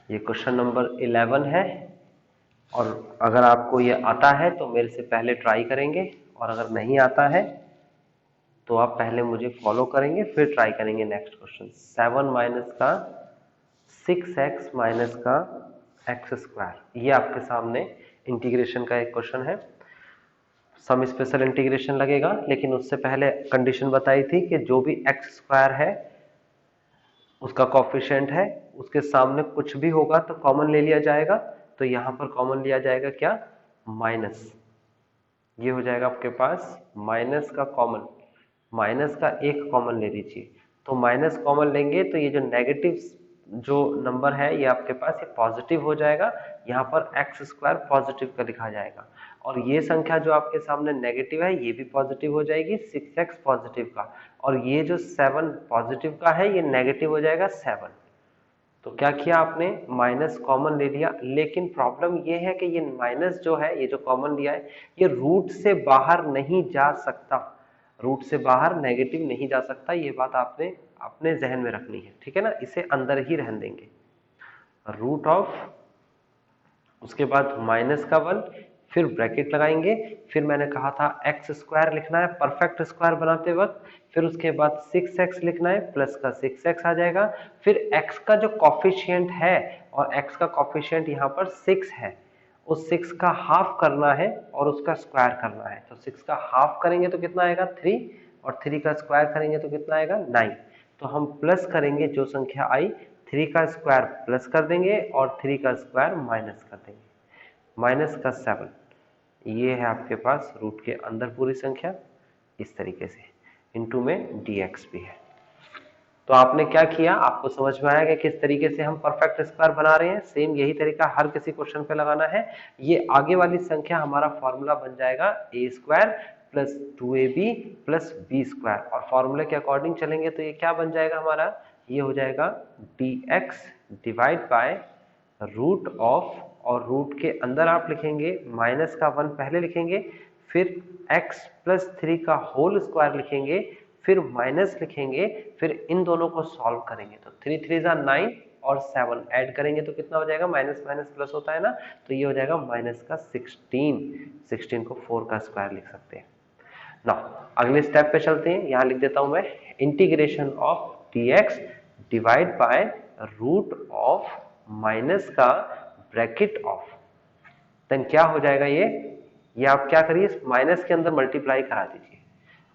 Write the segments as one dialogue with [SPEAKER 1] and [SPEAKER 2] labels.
[SPEAKER 1] ये question number 11 है। और अगर आपको ये आता है तो मेरे से पहले ट्राई करेंगे, और अगर नहीं आता है तो आप पहले मुझे फॉलो करेंगे फिर ट्राई करेंगे नेक्स्ट क्वेश्चन। 7 माइनस का 6x माइनस का एक्स स्क्वायर, ये आपके सामने इंटीग्रेशन का एक क्वेश्चन है। सम स्पेशल इंटीग्रेशन लगेगा, लेकिन उससे पहले कंडीशन बताई थी कि जो भी एक्स स्क्वायर है उसका कॉफिशिएंट है, उसके सामने कुछ भी होगा तो कॉमन ले लिया जाएगा। तो यहां पर कॉमन लिया जाएगा क्या, माइनस। ये हो जाएगा आपके पास माइनस का कॉमन, माइनस का एक कॉमन ले लीजिए। तो माइनस कॉमन लेंगे तो ये जो नेगेटिव जो नंबर है ये आपके पास ये पॉजिटिव हो जाएगा। यहाँ पर एक्स स्क्वायर पॉजिटिव का लिखा जाएगा, और ये संख्या जो आपके सामने नेगेटिव है ये भी पॉजिटिव हो जाएगी 6x पॉजिटिव का, और ये जो 7 पॉजिटिव का है ये नेगेटिव हो जाएगा 7। तो क्या किया आपने, माइनस कॉमन ले लिया। लेकिन प्रॉब्लम ये है कि ये माइनस जो है, ये जो कॉमन लिया है, ये रूट से बाहर नहीं जा सकता, रूट से बाहर नेगेटिव नहीं जा सकता। ये बात आपने अपने जहन में रखनी है, ठीक है ना। इसे अंदर ही रहने देंगे। रूट ऑफ, उसके बाद माइनस का 1, फिर ब्रैकेट लगाएंगे। फिर मैंने कहा था एक्स स्क्वायर लिखना है परफेक्ट स्क्वायर बनाते वक्त, फिर उसके बाद 6x लिखना है, प्लस का 6x आ जाएगा। फिर x का जो कॉफिशिएंट है, और x का कॉफिशिएंट यहाँ पर 6 है, उस 6 का हाफ करना है और उसका स्क्वायर करना है। तो 6 का हाफ करेंगे तो कितना आएगा 3, और 3 का स्क्वायर करेंगे तो कितना आएगा 9। तो हम प्लस करेंगे, जो संख्या आई 3 का स्क्वायर प्लस कर देंगे और 3 का स्क्वायर माइनस कर देंगे, माइनस का 7। ये है आपके पास रूट के अंदर पूरी संख्या इस तरीके से, इनटू में dx भी है। तो आपने क्या किया, आपको समझ में आया कि किस तरीके से हम परफेक्ट स्क्वायर बना रहे हैं। सेम यही तरीका हर किसी क्वेश्चन पे लगाना है। ये आगे वाली संख्या हमारा फॉर्मूला बन जाएगा a square plus 2ab plus B square, और फॉर्मूले के अकॉर्डिंग चलेंगे तो ये क्या बन जाएगा हमारा, ये हो जाएगा dx divide by root of, और रूट के अंदर आप लिखेंगे माइनस का 1 पहले लिखेंगे, फिर x प्लस 3 का होल स्क्वायर लिखेंगे, फिर माइनस लिखेंगे, फिर इन दोनों को सॉल्व करेंगे। तो 3 3 जा 9 और 7 ऐड करेंगे तो कितना हो जाएगा, माइनस माइनस प्लस होता है ना, तो ये हो जाएगा माइनस का 16। 16 को 4 का स्क्वायर लिख सकते हैं ना। अगले स्टेप पे चलते हैं। यहां लिख देता हूं मैं integration of dx divide by root of minus का ब्रैकेट ऑफ, देन क्या हो जाएगा ये आप क्या करिए, माइनस के अंदर मल्टीप्लाई करा दीजिए।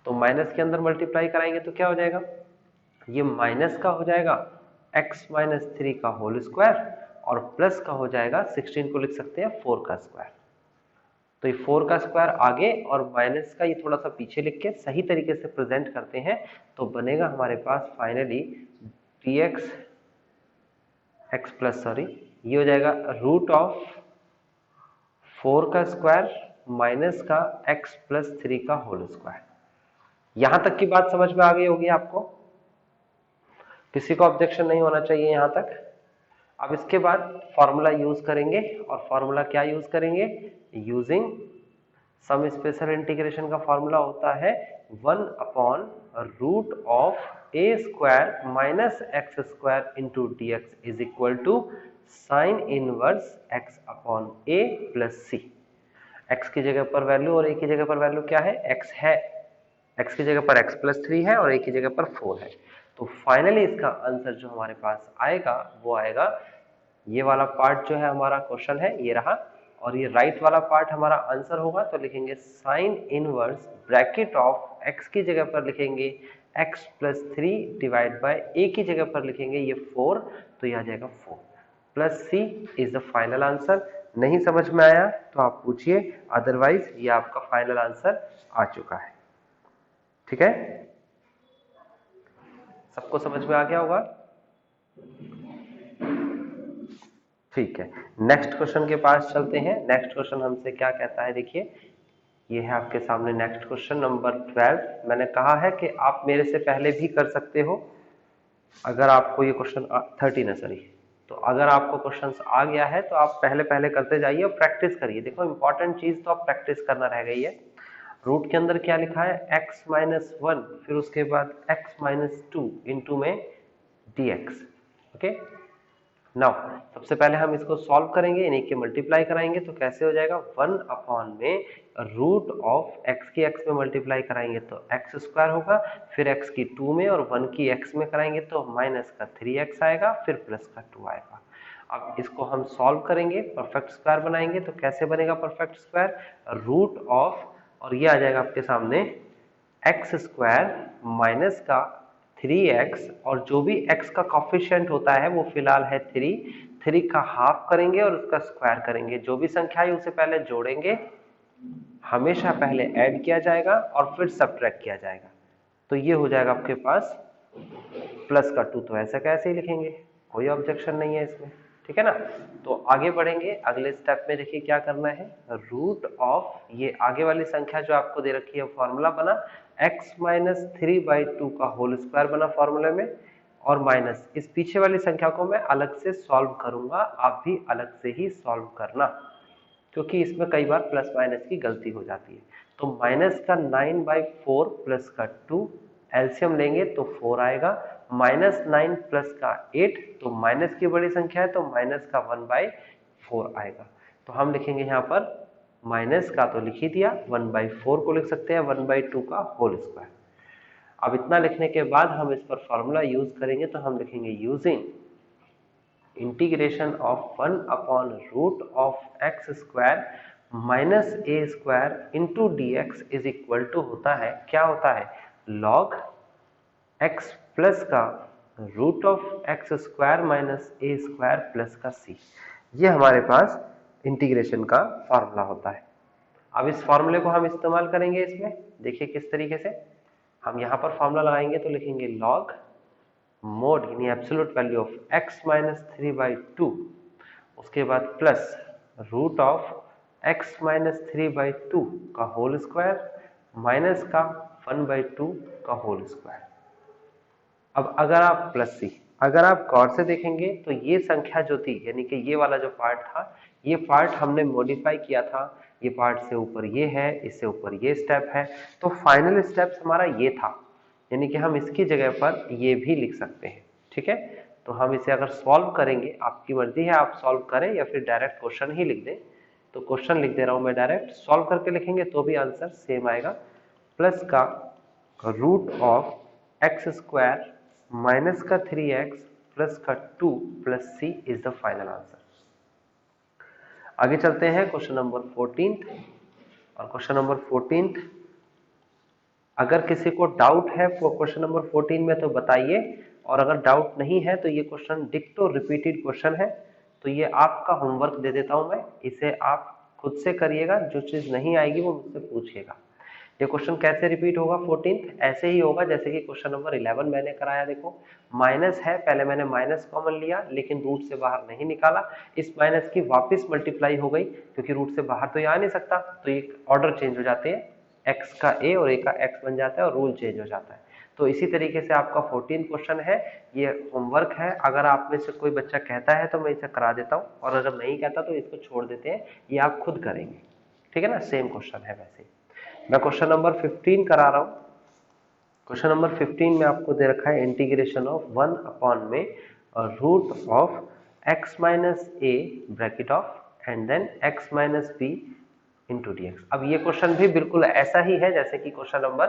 [SPEAKER 1] तो माइनस के अंदर मल्टीप्लाई कराएंगे तो क्या हो जाएगा, ये माइनस का हो जाएगा x माइनस 3 का होल स्क्वायर, और प्लस का हो जाएगा 16 को लिख सकते हैं 4 का स्क्वायर। तो ये 4 का स्क्वायर आगे और माइनस का ये थोड़ा सा पीछे लिख के सही तरीके से प्रेजेंट करते हैं, तो बनेगा हमारे पास finally dx x plus sorry, ये हो जाएगा रूट ऑफ 4 का स्क्वायर माइनस का x प्लस 3 का होल स्क्वायर। यहां तक की बात समझ में आ गई होगी आपको, किसी को ऑब्जेक्शन नहीं होना चाहिए यहां तक। अब इसके बाद फॉर्मूला यूज करेंगे, और फॉर्मूला क्या यूज करेंगे, यूजिंग सम स्पेशल इंटीग्रेशन का फॉर्मूला होता है 1 upon root of A square minus x square into D x is equal to sine inverse X upon A plus C. X की जगह पर वैल्यू और ए की जगह पर वैल्यू क्या है, एक्स है, एक्स की जगह पर एक्स प्लस 3 है और ए की जगह पर 4 है। तो फाइनली इसका आंसर जो हमारे पास आएगा वो आएगा, ये वाला पार्ट जो है हमारा क्वेश्चन है ये रहा, और ये राइट वाला पार्ट हमारा आंसर होगा। तो लिखेंगे sine inverse bracket of x की जगह पर लिखेंगे एक्स प्लस 3 डिवाइड बाय ए की जगह पर लिखेंगे ये 4, तो ये आ जाएगा 4 plus C is the final answer. नहीं समझ में आया तो आप पूछिए, अदरवाइज ये आपका फाइनल आंसर आ चुका है। ठीक है, सबको समझ में आ गया होगा। ठीक है, नेक्स्ट क्वेश्चन के पास चलते हैं। नेक्स्ट क्वेश्चन हमसे क्या कहता है, देखिए ये है आपके सामने नेक्स्ट क्वेश्चन नंबर 12। मैंने कहा है कि आप मेरे से पहले भी कर सकते हो अगर आपको ये क्वेश्चन 13 है सॉरी, तो अगर आपको क्वेश्चंस आ गया है तो आप पहले पहले करते जाइए और प्रैक्टिस करिए। देखो इंपॉर्टेंट चीज तो आप प्रैक्टिस करना रह गई है। रूट के अंदर क्या लिखा है, x माइनस 1, फिर उसके बाद x माइनस 2 इंटू में dx। ओके, नाउ सबसे पहले हम इसको सॉल्व करेंगे, इन्हीं के मल्टीप्लाई कराएंगे, तो कैसे हो जाएगा 1 अपॉन में रूट ऑफ एक्स की एक्स में मल्टीप्लाई कराएंगे तो एक्स स्क्वायर होगा, फिर एक्स की 2 में और 1 की एक्स में कराएंगे तो माइनस का 3x आएगा, फिर प्लस का 2 आएगा। अब इसको हम सॉल्व करेंगे, परफेक्ट स्क्वायर बनाएंगे, तो कैसे बनेगा परफेक्ट स्क्वायर, रूट ऑफ और ये आ जाएगा आपके सामने एक्स स्क्वायर माइनस का 3x और जो भी x का कॉफिशिएंट होता है वो फिलहाल है 3 का हाफ करेंगे और उसका स्क्वायर करेंगे, जो भी संख्या है उसे पहले जोड़ेंगे, हमेशा पहले ऐड किया जाएगा और फिर सब्ट्रैक्ट किया जाएगा, तो ये हो जाएगा आपके पास प्लस का 2, तो ऐसा कैसे ही लिखेंगे, कोई ऑब्जेक्शन नहीं है इसमें, ठीक है ना। तो आगे बढ़ेंगे, अगले स्टेप में देखिए क्या करना है, रूट ऑफ ये आगे वाली संख्या जो आपको दे रखी है फॉर्मूला बना x माइनस 3/2 का होल स्क्वायर बना फॉर्मूले में, और माइनस इस पीछे वाली संख्या को मैं अलग से सॉल्व करूंगा, आप भी अलग से ही सॉल्व करना, क्योंकि इसमें कई बार प्लस माइनस की गलती हो जाती है। तो माइनस का 9/4 प्लस का 2, एलसीएम लेंगे तो 4 आएगा, माइनस 9 प्लस का 8, तो माइनस की बड़ी संख्या है तो माइनस का 1/4 आएगा। तो हम लिखेंगे यहाँ पर माइनस का तो लिख ही दिया, 1/4 को लिख सकते हैं 1/2 का होल स्क्वायर। अब इतना लिखने के बाद हम इस पर फॉर्मूला यूज करेंगे, तो हम लिखेंगे using integration of 1 upon root of x square minus A square into D x is equal to होता है, क्या होता है, लॉग एक्स प्लस का root of x square minus A square plus का सी, ये हमारे पास इंटीग्रेशन का फॉर्मूला होता है। अब इस फॉर्मूले को हम इस्तेमाल करेंगे इसमें, देखिए किस तरीके से हम यहाँ पर फॉर्मूला लगाएंगे, तो लिखेंगे लॉग मोड यानी absolute value of x minus 3/2, उसके बाद plus root of x minus 3/2 का होल स्क्वायर माइनस का 1/2 का होल स्क्वायर। अब अगर आप प्लस सी, अगर आप गौर से देखेंगे तो ये संख्या जो थी यानी कि ये वाला जो पार्ट था, ये पार्ट हमने मॉडिफाई किया था, ये पार्ट से ऊपर ये है, इससे ऊपर ये स्टेप है, तो फाइनल स्टेप हमारा ये था, यानी कि हम इसकी जगह पर ये भी लिख सकते हैं, ठीक है। तो हम इसे अगर सॉल्व करेंगे, आपकी मर्जी है आप सॉल्व करें या फिर डायरेक्ट क्वेश्चन ही लिख दें, तो क्वेश्चन लिख दे रहा हूं मैं, डायरेक्ट सॉल्व करके लिखेंगे तो भी आंसर सेम आएगा, प्लस का root of x square minus का 3x प्लस का 2 plus C is the final answer. आगे चलते हैं क्वेश्चन नंबर 14, और क्वेश्चन नंबर 14 अगर किसी को डाउट है क्वेश्चन नंबर 14 में तो बताइए, और अगर डाउट नहीं है तो ये क्वेश्चन डिक्टो रिपीटेड क्वेश्चन है, तो ये आपका होमवर्क दे देता हूं मैं, इसे आप खुद से करिएगा, जो चीज नहीं आएगी वो मुझसे पूछिएगा। ये क्वेश्चन कैसे रिपीट होगा 14th, ऐसे ही होगा जैसे कि क्वेश्चन नंबर 11 मैंने कराया, देखो माइनस है, पहले मैंने माइनस कॉमन लिया लेकिन रूट से बाहर नहीं निकाला, इस माइनस की वापस मल्टीप्लाई हो गई, क्योंकि रूट से बाहर तो ये आ नहीं सकता, तो ये ऑर्डर चेंज हो जाते हैं, x का a और a का x बन जाता है और रूल चेंज हो जाता है। तो इसी तरीके से आपका 14 क्वेश्चन है, ये होमवर्क है, अगर आप में से कोई बच्चा कहता है तो मैं इसे करा देता हूँ, और अगर नहीं कहता तो इसको छोड़ देते हैं, ये आप खुद करेंगे, ठीक है ना, सेम क्वेश्चन है वैसे। मैं क्वेश्चन नंबर 15 करा रहा हूँ। क्वेश्चन नंबर 15 में आपको दे रखा है इंटीग्रेशन ऑफ 1 अपॉन में root of x minus A bracket of and then x minus B into D X. अब ये क्वेश्चन भी बिल्कुल ऐसा ही है जैसे कि क्वेश्चन नंबर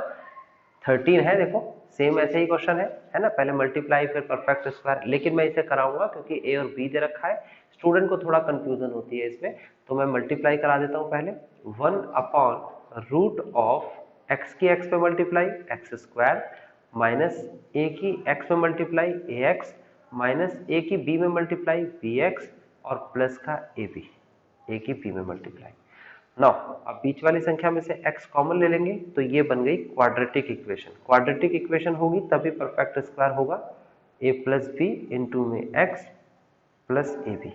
[SPEAKER 1] 13 है, देखो सेम ऐसे ही क्वेश्चन है ना, पहले मल्टीप्लाई फिर परफेक्ट स्क्वायर, लेकिन मैं इसे कराऊंगा क्योंकि ए और बी दे रखा है, स्टूडेंट को थोड़ा कंफ्यूजन होती है इसमें, तो मैं मल्टीप्लाई करा देता हूं पहले, 1 अपॉन रूट ऑफ एक्स की एक्स पे मल्टीप्लाई एक्स स्क्वायर माइनस ए की एक्स में मल्टीप्लाई ए एक्स माइनस ए की बी में मल्टीप्लाई बी एक्स और प्लस का ए बी, ए की बी में मल्टीप्लाई। नाउ अब बीच वाली संख्या में से x कॉमन ले लेंगे तो ये बन गई क्वाड्रेटिक इक्वेशन, क्वाड्रेटिक इक्वेशन होगी तभी परफेक्ट स्क्वायर होगा, a प्लस बी इंटू में x plus A B.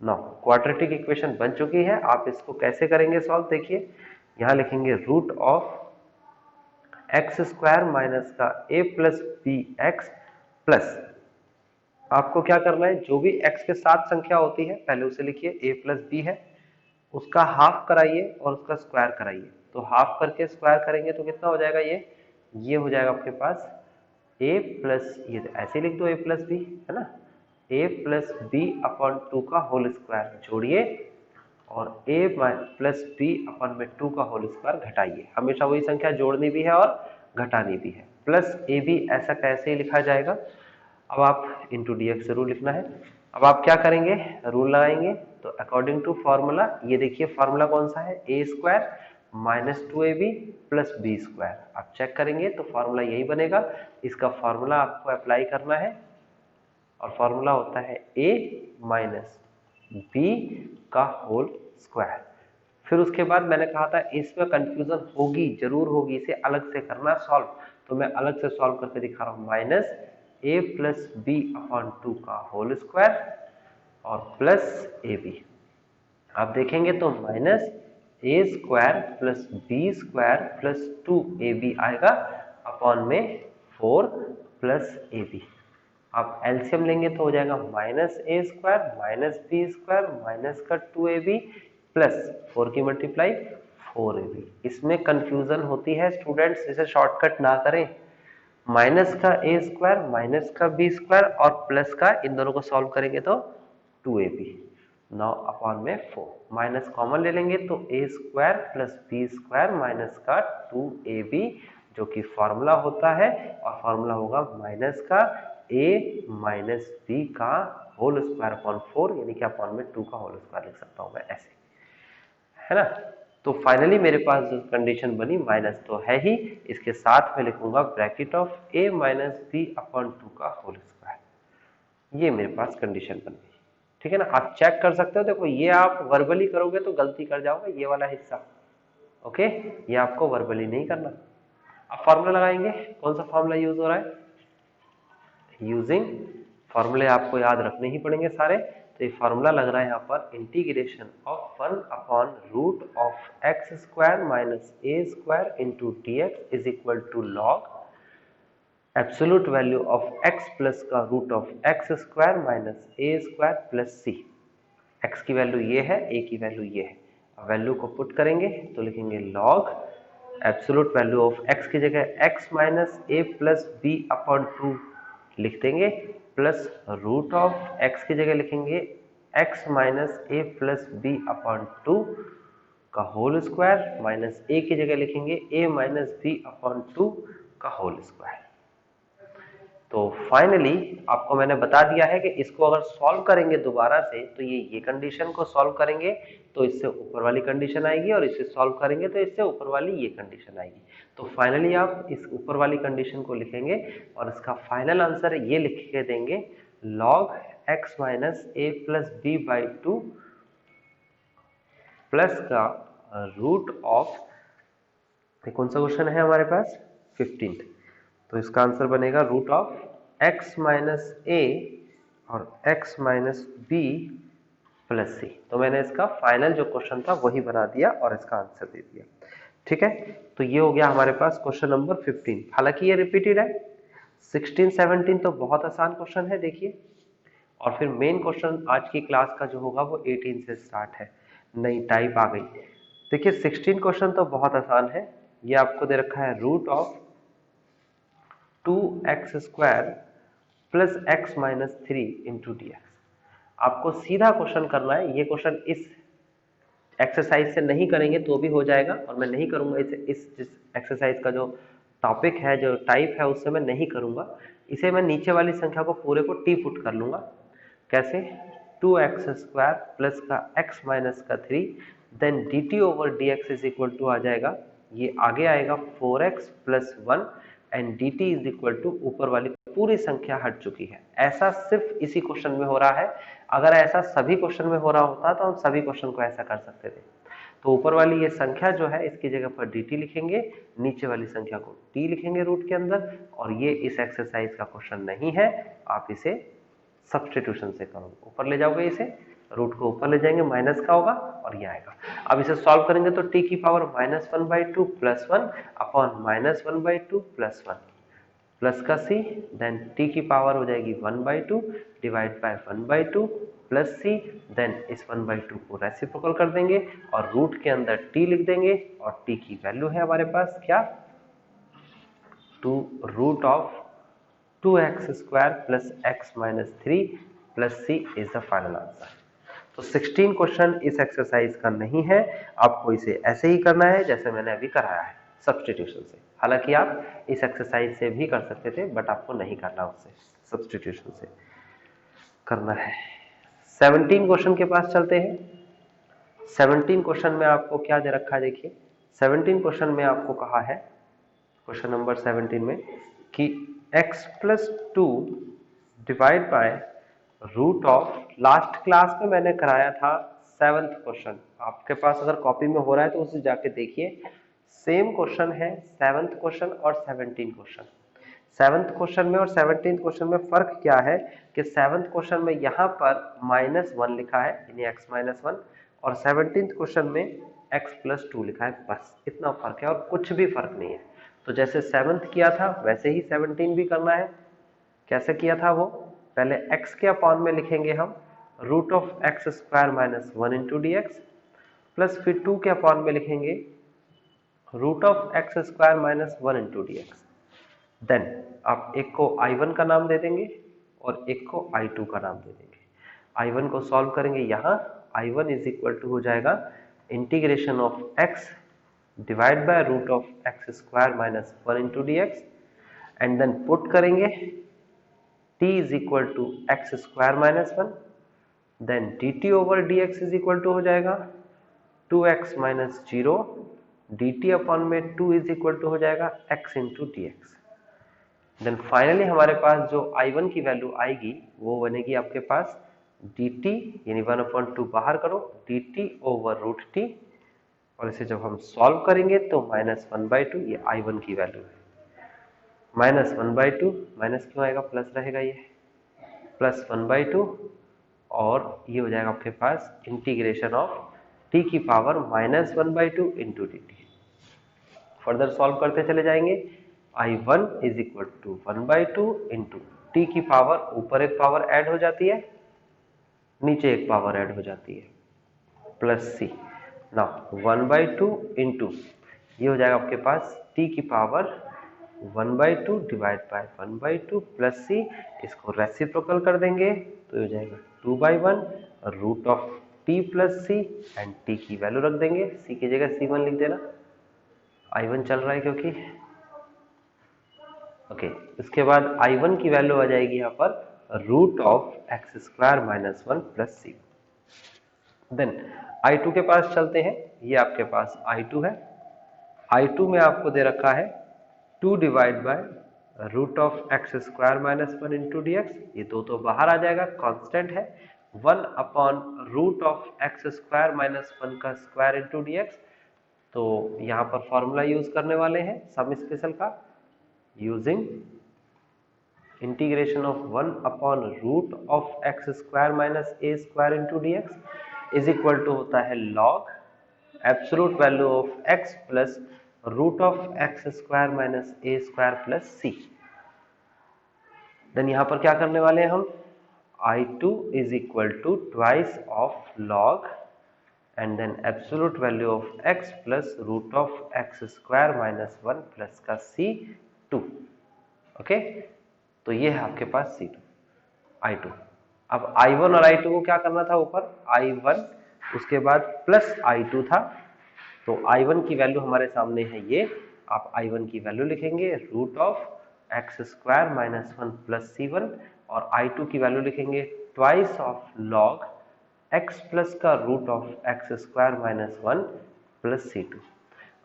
[SPEAKER 1] Now quadratic equation बन चुकी है, आप इसको कैसे करेंगे सॉल्व, देखिए यहां लिखेंगे root of x square minus का a plus B X plus, आपको क्या करना है, जो भी x के साथ संख्या होती है पहले उसे लिखिए, a प्लस बी है, उसका हाफ कराइए और उसका स्क्वायर कराइए, तो हाफ करके स्क्वायर करेंगे तो कितना हो जाएगा, ये हो जाएगा आपके पास a प्लस, ये ऐसे लिख दो a प्लस बी, है ना, a प्लस बी अपॉन 2 का होल स्क्वायर जोड़िए और a प्लस बी अपॉन में 2 का होल स्क्वायर घटाइए। हमेशा वही संख्या जोड़नी भी है और घटानी भी है। प्लस ए बी ऐसा कैसे ही लिखा जाएगा, अब आप इंटू डी एक्स जरूर लिखना है। अब आप क्या करेंगे, रूल लगाएंगे। तो अकॉर्डिंग टू फॉर्मूला, ये देखिए फॉर्मूला कौन सा है, A square minus 2ab plus B square. आप चेक करेंगे तो फॉर्मूला यही बनेगा। इसका फॉर्मूला आपको अप्लाई करना है और फॉर्मूला होता है a माइनस बी का होल स्क्वायर। फिर उसके बाद मैंने कहा था इसमें कंफ्यूजन होगी, जरूर होगी, इसे अलग से करना सॉल्व। तो मैं अलग से सॉल्व करके दिखा रहा हूं, minus a plus B upon 2 का होल स्क्वायर और प्लस ए बी। आप देखेंगे तो माइनस ए square plus B square plus 2ab आएगा अपॉन में 4 प्लस ए बी। आप एलसीएम लेंगे तो हो जाएगा माइनस ए square minus B square minus का 2ab प्लस 4 की मल्टीप्लाई 4ab। इसमें कंफ्यूजन होती है स्टूडेंट्स, इसे शॉर्टकट ना करें। माइनस का ए स्क्वायर माइनस का बी स्क्वायर और प्लस का, इन दोनों को सॉल्व करेंगे तो 2ab। नाउ अपॉन में 4, माइनस कॉमन ले लेंगे तो A square plus B square minus का 2ab, जो कि फॉर्मूला होता है और फॉर्मूला होगा माइनस का a माइनस बी का होल स्क्वायर अपॉन 4, यानी कि अपॉन में 2 का होल स्क्वायर लिख सकता हूं मैं ऐसे, है ना। तो फाइनली मेरे पास जो कंडीशन बनी, माइनस तो है ही, इसके साथ में लिखूंगा bracket of a minus B upon 2 का होल स्क्वायर। ये मेरे पास कंडीशन बन गई, ठीक है ना। आप चेक कर सकते हो, देखो ये आप वर्बली करोगे तो गलती कर जाओगे, ये वाला हिस्सा, ओके, ये आपको वर्बली नहीं करना। अब फॉर्मूला लगाएंगे, कौन सा फॉर्मूला यूज हो रहा है, यूजिंग, फॉर्मूले आपको याद रखने ही पड़ेंगे सारे। तो ये फॉर्मूला लग रहा है यहाँ पर, integration of 1 upon root of x square minus A square into D x is equal to log absolute value of x plus का root of x square minus A square plus C. x की value ये है, a की value ये है। अब value को put करेंगे तो लिखेंगे log absolute value of x की जगह x minus A plus B upon 2 लिख देंगे, प्लस रूट ऑफ x की जगह लिखेंगे x minus A plus B upon 2 का होल स्क्वायर माइनस a की जगह लिखेंगे a माइनस बी अपॉन 2 का होल स्क्वायर। तो फाइनली आपको मैंने बता दिया है कि इसको अगर सॉल्व करेंगे दोबारा से तो ये कंडीशन को सॉल्व करेंगे तो इससे ऊपर वाली कंडीशन आएगी और इसे सॉल्व करेंगे तो इससे ऊपर वाली ये कंडीशन आएगी। तो फाइनली आप इस ऊपर वाली कंडीशन को लिखेंगे और इसका फाइनल आंसर ये लिख के देंगे, log x minus A plus B by 2 plus का रूट ऑफ, कौन सा क्वेश्चन है हमारे पास, 15। तो इसका आंसर बनेगा रूट ऑफ x माइनस ए और x माइनस बी प्लस सी। तो मैंने इसका फाइनल जो क्वेश्चन था वही बना दिया और इसका आंसर दे दिया, ठीक है। तो ये हो गया हमारे पास क्वेश्चन नंबर 15। हालांकि ये रिपीटेड है, 16 17 तो बहुत आसान क्वेश्चन है देखिए, और फिर मेन क्वेश्चन आज की क्लास का जो होगा वो 18 से स्टार्ट है, नई टाइप आ गई। देखिए 16 क्वेश्चन तो बहुत आसान है। ये आपको दे रखा है root of 2x square plus x minus 3 into D X. आपको सीधा क्वेश्चन करना है। ये क्वेश्चन इस एक्सरसाइज से नहीं करेंगे तो भी हो जाएगा, और मैं नहीं करूंगा इसे, इस एक्सरसाइज का जो टॉपिक है, जो टाइप है, उससे मैं नहीं करूंगा। इसे मैं नीचे वाली संख्या को पूरे को टी पुट कर लूंगा। कैसे, 2x स्क्वायर प्लस का x माइनस का 3 then D T over D x is equal to आ जाएगा, ये आगे आएगा 4x plus 1 and D T is equal to ऊपर वाली पूरी संख्या हट चुकी है। ऐसा सिर्फ इसी क्वेश्चन में हो रहा है। अगर ऐसा सभी क्वेश्चन में हो रहा होता तो हम सभी क्वेश्चन को ऐसा कर सकते थे। तो ऊपर वाली ये संख्या जो है इसकी जगह पर डी टी लिखेंगे, नीचे वाली संख्या को टी लिखेंगे रूट के अंदर, और ये इस एक्सरसाइज का क्वेश्चन नहीं है। आप इसे सब्स्टिट्यूशन से करोगे, ऊपर ले जाओगे, इसे रूट को ऊपर ले जाएंगे, माइनस का होगा और ये आएगा। अब इसे सॉल्व करेंगे तो टी की power -1/2 plus 1 upon -1/2 plus 1 plus का सी, देन टी की पावर हो जाएगी 1/2 divide by 1/2 plus C, then इस 1/2 को रेसिप्रोकल कर देंगे और रूट के अंदर टी लिख देंगे, और टी की वैल्यू है हमारे पास क्या, 2 root of 2x square plus x minus 3 plus C is the final answer. तो 16 क्वेश्चन इस एक्सरसाइज का नहीं है, आपको इसे ऐसे ही करना है जैसे मैंने अभी कराया है, सब्स्टिट्यूशन से। हालांकि आप इस एक्सरसाइज से भी कर सकते थे, बट आपको नहीं करना, उससे सब्स्टिट्यूशन से करना है। 17 क्वेश्चन के पास चलते हैं। 17 क्वेश्चन में आपको क्या दे रखा है, देखिए 17 क्वेश्चन में आपको कहा है, क्वेश्चन नंबर 17 में कि x plus 2 divide by root of, last class में मैंने कराया था 7th क्वेश्चन, आपके पास अगर कॉपी में हो रहा है तो उसे जाके देखिए, सेम क्वेश्चन है 7th क्वेश्चन और 17 क्वेश्चन। 7th क्वेश्चन में और 17th क्वेश्चन में फर्क क्या है कि 7th क्वेश्चन में यहाँ पर -1 लिखा है, यानी x -1, और 17th क्वेश्चन में x प्लस 2 लिखा है, बस इतना फर्क है और कुछ भी फर्क नहीं है। तो जैसे 7th किया था वैसे ही 17 भी करना है। कैसे किया था वो, पहले x के अपॉन में लिखेंगे हम root of x square minus 1 into D x, plus फिर 2 के अपॉन में लिखेंगे root of x square minus 1 into D X. Then आप एक को I1 का नाम दे देंगे और एक को I2 का नाम दे देंगे। I1 को सॉल्व करेंगे, यहाँ I1 इज इक्वल टू हो जाएगा integration of x divide by root of x square minus 1 into D X, and then put करेंगे t is equal to X square minus 1, then dt over dx is equal to हो जाएगा 2x minus 0, dt upon में 2 is equal to हो जाएगा x into D X. Then finally हमारे पास जो I1 की वैल्यू आएगी वो बनेगी आपके पास dt, यानी 1/2 बाहर करो, dt ओवर रूट t, और इसे जब हम सॉल्व करेंगे तो -1/2, ये I1 की वैल्यू है, -1/2, माइनस क्यों आएगा, प्लस रहेगा, ये +1/2, और ये हो जाएगा आपके पास इंटीग्रेशन ऑफ t की power -1/2 into D T. Further solve करते चले जाएंगे, I1 is equal to 1/2 into T की पावर, ऊपर एक पावर ऐड हो जाती है, नीचे एक पावर ऐड हो जाती है, प्लस सी। नाउ 1/2 इंटू, ये हो जाएगा आपके पास t की power 1/2 divide by 1/2 plus C, इसको रेसिप्रोकल कर देंगे तो हो जाएगा 2/1 root of t plus C, and t की वैल्यू रख देंगे, c की जगह c1 लिख देना, I1 चल रहा है क्योंकि, ओके। इसके बाद I1 की वैल्यू आ जाएगी यहाँ पर root of x square minus 1 plus C. Then I2 के पास चलते हैं, ये आपके पास I2 है, I2 में आपको दे रखा है 2 divide by root of x square minus 1 into D x, ये दो तो बाहर आ जाएगा, कांस्टेंट है, 1 upon root of x square minus 1 का स्क्वायर इंटू डी एक्स। तो यहाँ पर फॉर्मूला यूज करने वाले हैं सम स्पेशल का, using integration of 1 upon root of x square minus A square into D x is equal to होता है log absolute value of x plus root of x square minus A square plus C. Then यहाँ पर क्या करने वाले हैं हम, I2 is equal to twice of log and then absolute value of x plus root of x square minus 1 plus का C2। Okay, तो ये है आपके पास C2 I2। अब I1 और I2 को क्या करना था, ऊपर I1 उसके बाद प्लस I2 था, तो I1 की वैल्यू हमारे सामने है ये, आप I1 की वैल्यू लिखेंगे root of x square minus 1 plus C1, और I2 की वैल्यू लिखेंगे twice of log x plus का root of x square minus 1 plus C2।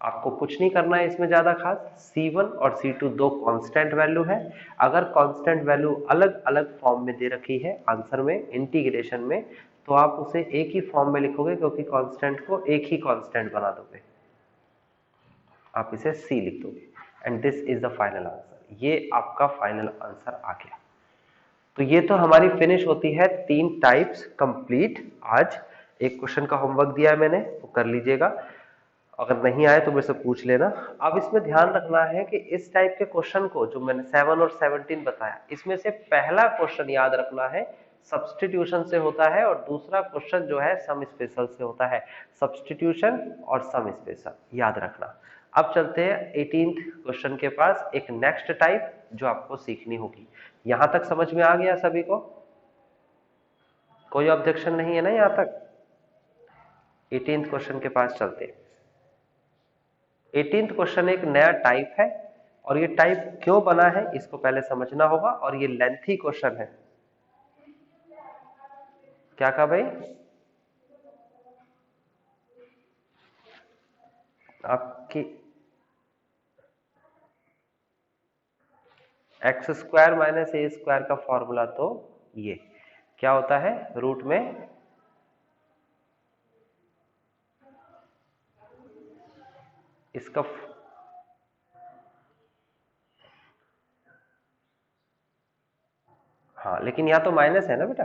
[SPEAKER 1] आपको कुछ नहीं करना है इसमें ज्यादा खास, C1 और C2 दो कांस्टेंट वैल्यू है, अगर कांस्टेंट वैल्यू अलग अलग फॉर्म में दे रखी है आंसर में, इंटीग्रेशन में, तो आप उसे एक ही फॉर्म में लिखोगे क्योंकि कांस्टेंट को एक ही कांस्टेंट बना दोगे, आप इसे C लिख दोगे, and this is the final answer. ये आपका फाइनल आंसर आ गया। तो ये तो हमारी फिनिश होती है 3 टाइप्स कंप्लीट। आज एक क्वेश्चन का होमवर्क दिया है मैंने, वो कर लीजिएगा, अगर नहीं आए तो मेरे से पूछ लेना। अब इसमें ध्यान रखना है कि इस टाइप के क्वेश्चन को जो मैंने 7 और 17 बताया, इसमें से पहला क्वेश्चन याद रखना है सब्स्टिट्यूशन से होता है, और दूसरा क्वेश्चन जो है सम स्पेशल से होता है। सब्स्टिट्यूशन और सम स्पेशल याद रखना। अब चलते हैं 18th क्वेश्चन के पास, एक नेक्स्ट टाइप जो आपको सीखनी होगी। यहां तक समझ में आ गया सभी को? कोई ऑब्जेक्शन नहीं है ना यहाँ तक? 18th क्वेश्चन के पास चलते हैं। 18th क्वेश्चन एक नया टाइप है और ये टाइप क्यों बना है इसको पहले समझना होगा, और ये लेंथी क्वेश्चन है। क्या कहा भाई? आपकी एक्स स्क्वायर माइनस ए स्क्वायर का फॉर्मूला तो ये क्या होता है, रूट में इसका हाँ, लेकिन यहाँ तो माइनस है ना बेटा,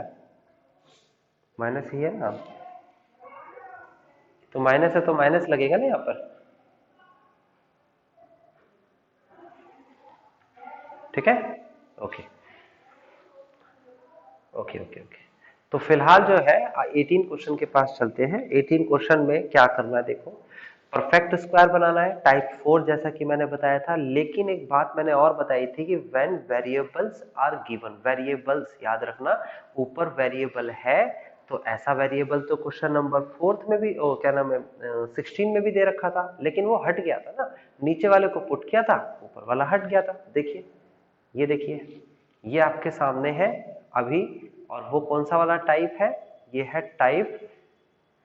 [SPEAKER 1] माइनस ही है ना, तो माइनस है तो माइनस लगेगा ना यहाँ पर, ठीक है? Okay okay okay okay. तो फिलहाल जो है 18 क्वेश्चन के पास चलते हैं। 18 क्वेश्चन में क्या करना है, देखो परफेक्ट स्क्वायर बनाना है टाइप 4 जैसा कि मैंने बताया था, लेकिन एक बात मैंने और बताई थी कि when variables are given, variables याद रखना, ऊपर वेरिएबल है तो ऐसा वेरिएबल तो क्वेश्चन नंबर 4 में भी क्या नाम है 16 में भी दे रखा था, लेकिन वो हट गया था ना, नीचे वाले को पुट किया था, ऊपर वाला हट गया था। देखिए, ये देखिए, ये आपके सामने है अभी, और वो कौन सा वाला टाइप है, ये है टाइप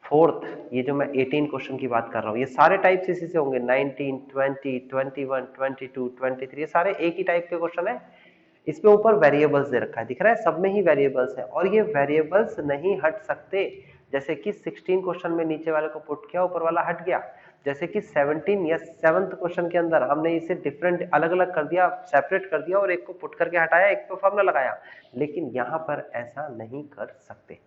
[SPEAKER 1] 4th। ये जो मैं 18 क्वेश्चन की बात कर रहा हूँ, ये सारे टाइप्स इसी से होंगे, 19, 20, 21, 22, 23, ये सारे एक ही टाइप के क्वेश्चन है। इसमें ऊपर वेरिएबल्स दे रखा है, दिख रहा है, सब में ही वेरिएबल्स है, और ये वेरिएबल्स नहीं हट सकते। जैसे कि 16 क्वेश्चन में नीचे वाले को पुट किया, ऊपर वाला हट गया। जैसे कि 17 या 7th क्वेश्चन के अंदर हमने इसे डिफरेंट अलग अलग कर दिया, सेपरेट कर दिया, और एक को पुट करके हटाया, एक पे फॉर्मूला लगाया, लेकिन यहाँ पर ऐसा नहीं कर सकते।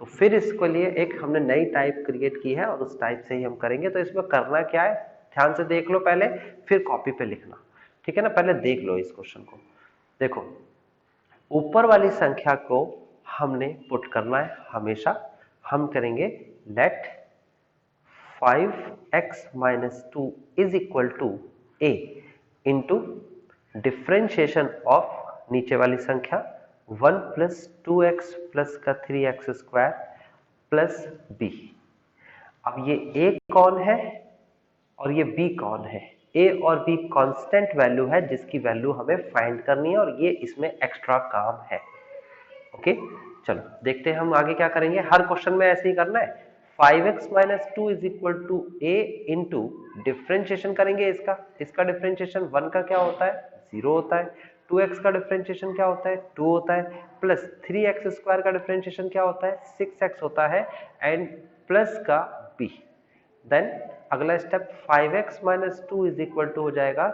[SPEAKER 1] तो फिर इसके लिए एक हमने नई टाइप क्रिएट की है, और उस टाइप से ही हम करेंगे। तो इसमें करना क्या है, ध्यान से देख लो पहले, फिर कॉपी पे लिखना, ठीक है ना? पहले देख लो इस क्वेश्चन को। देखो, ऊपर वाली संख्या को हमने पुट करना है हमेशा। हम करेंगे let 5x minus 2 is equal to a into differentiation of नीचे वाली संख्या 1 प्लस 2x प्लस का 3x स्क्वायर प्लस b। अब ये a कौन है और ये b कौन है? a और b कांस्टेंट वैल्यू है जिसकी वैल्यू हमें फाइंड करनी है, और ये इसमें एक्स्ट्रा काम है। ओके, चलो देखते हैं हम आगे क्या करेंगे। हर क्वेश्चन में ऐसे ही करना है। 5x minus 2 is equal to a into differentiation करेंगे इसका डिफ्रेंशिएशन 1 का क्या होता है, 0 होता है। 2x का डिफ्रेंशिएशन क्या होता है, 2 होता है। प्लस 3x स्क्वायर का डिफ्रेंशिएशन क्या होता है, 6x होता है, एंड प्लस का b। देन अगला step 5x minus 2 is equal to हो जाएगा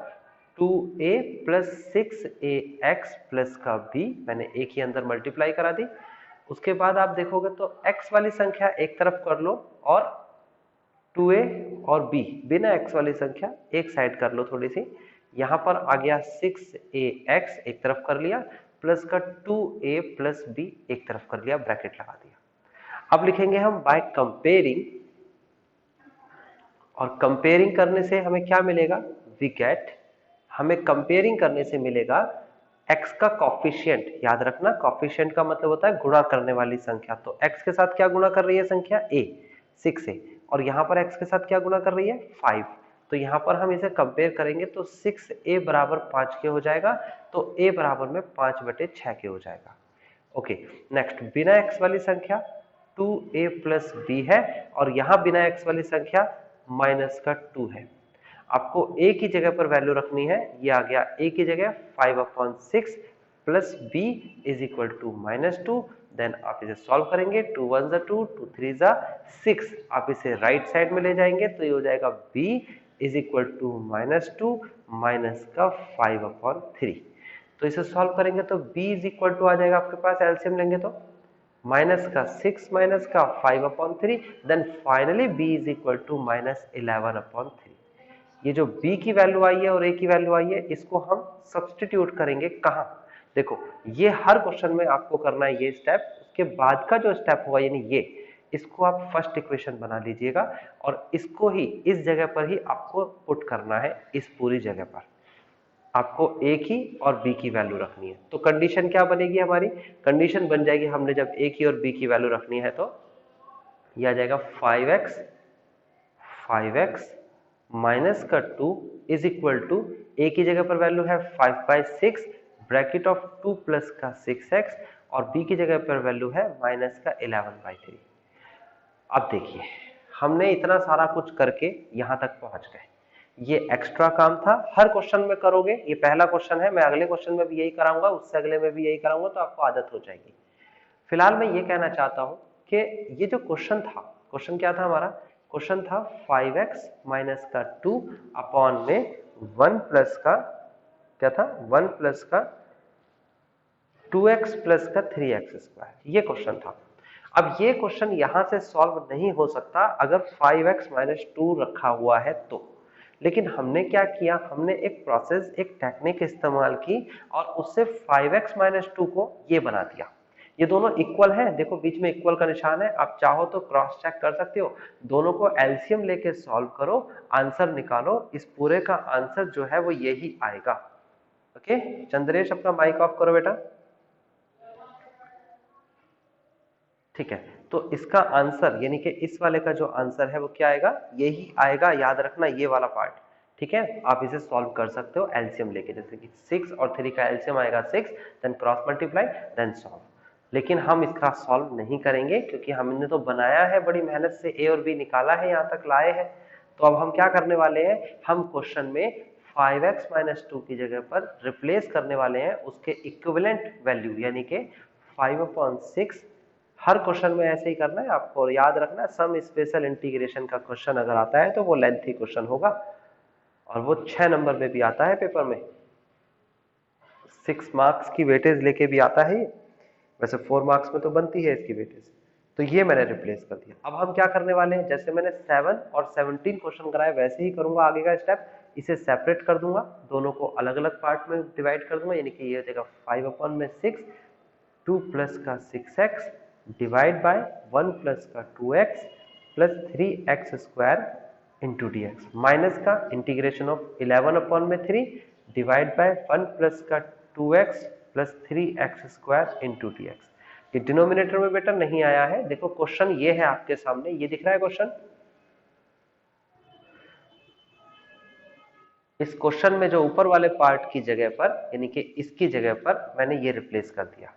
[SPEAKER 1] 2a प्लस 6ax प्लस का b, मैंने एक ही अंदर मल्टीप्लाई करा दी। उसके बाद आप देखोगे तो x वाली संख्या एक तरफ कर लो, और 2a और b बिना x वाली संख्या एक साइड कर लो थोड़ी सी। यहाँ पर आ गया 6ax एक तरफ कर लिया, प्लस का 2a प्लस b एक तरफ कर लिया, ब्रैकेट लगा दिया। अब लिखेंगे हम बाय कंपेयरिंग, और कंपेयरिंग करने से हमें क्या मिलेगा, वी गेट, हमें कंपेयरिंग करने से मिलेगा x का कॉफिशिएंट। याद रखना, कॉफिशिएंट का मतलब होता है गुणा करने वाली संख्या। तो x के साथ क्या गुणा कर रही है संख्या a, 6 है, और यहाँ पर x के साथ क्या गुणा कर रही है 5। तो यहाँ पर हम इसे कंपेयर करेंगे तो 6a बराबर 5 के हो जाएगा, तो a बराबर में 5/6 के हो जाएगा। ओके, नेक्स्ट बिना x वाली संख्या 2a प्लस b है, और यहाँ बिना x वाली संख्या माइनस का 2 है। आपको a की जगह पर वैल्यू रखनी है, ये आ गया a की जगह 5/6 plus b is equal to -2। Then आप इसे सॉल्व करेंगे, 2 1 जा 2, 2 3 जा 6। आप इसे राइट साइड में ले जाएंगे तो ये हो जाएगा b is equal to -2 minus का 5/3। तो इसे सॉल्व करेंगे तो b इज इक्वल टू आ जाएगा आपके पास, एलसीएम लेंगे तो माइनस का 6 माइनस का 5/3, then finally b is equal to -11/3। ये जो b की वैल्यू आई है और a की वैल्यू आई है, इसको हम सब्सटीट्यूट करेंगे कहाँ, देखो ये हर क्वेश्चन में आपको करना है ये स्टेप। उसके बाद का जो स्टेप होगा यानी ये, इसको आप फर्स्ट इक्वेशन बना लीजिएगा, और इसको ही इस जगह पर ही आपको पुट करना है, इस पूरी जगह पर। आपको ए की और बी की वैल्यू रखनी है। तो कंडीशन क्या बनेगी हमारी? कंडीशन बन जाएगी, हमने जब ए की और बी की वैल्यू रखनी है तो यह आ जाएगा 5x माइनस का 2 इज इक्वल टू, ए की जगह पर वैल्यू है 5/6 ब्रैकेट ऑफ 2 प्लस का 6x और बी की जगह पर वैल्यू है माइनस का 11/3। अब देखिए, हमने इतना सारा कुछ करके यहां तक पहुंच गए। ये एक्स्ट्रा काम था, हर क्वेश्चन में करोगे। ये पहला क्वेश्चन है, मैं अगले क्वेश्चन में भी यही कराऊंगा, उससे अगले में भी यही कराऊंगा, तो आपको आदत हो जाएगी। फिलहाल मैं ये कहना चाहता हूं कि ये जो क्वेश्चन था, क्वेश्चन क्या था हमारा? क्वेश्चन था 5x माइनस का 2 अपॉन में 1 प्लस का क्या था? 1 प्लस का 2x प्लस का 3x²। ये क्वेश्चन था। अब ये क्वेश्चन यहां से सॉल्व नहीं हो सकता अगर 5x माइनस 2 रखा हुआ है तो। लेकिन हमने क्या किया? हमने एक प्रोसेस, एक टेक्निक इस्तेमाल की और उससे 5x माइनस 2 को ये बना दिया। ये दोनों इक्वल हैं, देखो बीच में इक्वल का निशान है। आप चाहो तो क्रॉस चेक कर सकते हो, दोनों को एलसीएम लेके सॉल्व करो, आंसर निकालो। इस पूरे का आंसर जो है वो यही आएगा। ओके, चंद्रेश अपना माइक ऑफ करो बेटा। ठीक है, तो इसका आंसर यानी कि इस वाले का जो आंसर है वो क्या आएगा? यही आएगा, याद रखना ये वाला पार्ट। ठीक है, आप इसे सॉल्व कर सकते हो एलसीएम लेके, जैसे कि 6 और 3 का एलसीएम आएगा 6, then cross multiply, then solve. लेकिन हम इसका सॉल्व नहीं करेंगे क्योंकि हमने तो बनाया है बड़ी मेहनत से, ए और बी निकाला है, यहाँ तक लाए हैं। तो अब हम क्या करने वाले हैं? हम क्वेश्चन में 5x माइनस 2 की जगह पर रिप्लेस करने वाले हैं उसके इक्विवेलेंट वैल्यू, यानी कि 5/6। हर क्वेश्चन में ऐसे ही करना है आपको, याद रखना। सम स्पेशल इंटीग्रेशन का क्वेश्चन अगर आता है तो वो लेंथी क्वेश्चन होगा और वो 6 नंबर में भी आता है पेपर में, 6 मार्क्स की वेटेज लेके भी आता है। वैसे 4 मार्क्स में तो बनती है इसकी वेटेज। तो ये मैंने रिप्लेस कर दिया। अब हम क्या करने वाले हैं? जैसे मैंने 7 और 17 क्वेश्चन कराए वैसे ही करूंगा आगे का स्टेप। इसे सेपरेट कर दूंगा, दोनों को अलग अलग पार्ट में डिवाइड कर दूंगा, यानी कि ये हो जाएगा 5/6 2 प्लस का 6x डिवाइड बाय 1 प्लस का 2x plus 3x² into dx, minus का integration of 11/3 divide by 1 plus का 2x plus 3x² into dx। ये डिनोमिनेटर में बेटा नहीं आया है। देखो क्वेश्चन ये है आपके सामने, ये दिख रहा है क्वेश्चन। इस क्वेश्चन में जो ऊपर वाले पार्ट की जगह पर, यानी कि इसकी जगह पर मैंने ये रिप्लेस कर दिया,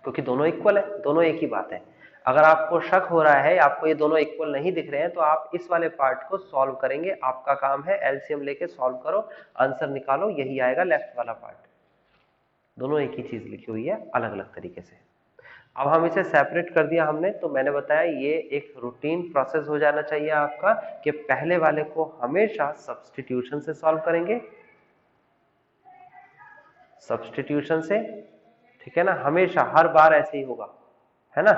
[SPEAKER 1] क्योंकि दोनों इक्वल है, दोनों एक ही बात है। अगर आपको शक हो रहा है, आपको ये दोनों इक्वल नहीं दिख रहे हैं, तो आप इस वाले पार्ट को सॉल्व करेंगे। आपका काम है एलसीएम लेके सॉल्व करो, आंसर निकालो, यही आएगा लेफ्ट वाला पार्ट। दोनों एक ही चीज लिखी हुई है अलग अलग तरीके से। अब हम इसे सेपरेट कर दिया हमने, तो मैंने बताया ये एक रूटीन प्रोसेस हो जाना चाहिए आपका कि पहले वाले को हमेशा सब्स्टिट्यूशन से सॉल्व करेंगे, सब्स्टिट्यूशन से। ठीक है ना, हमेशा हर बार ऐसे ही होगा, है ना।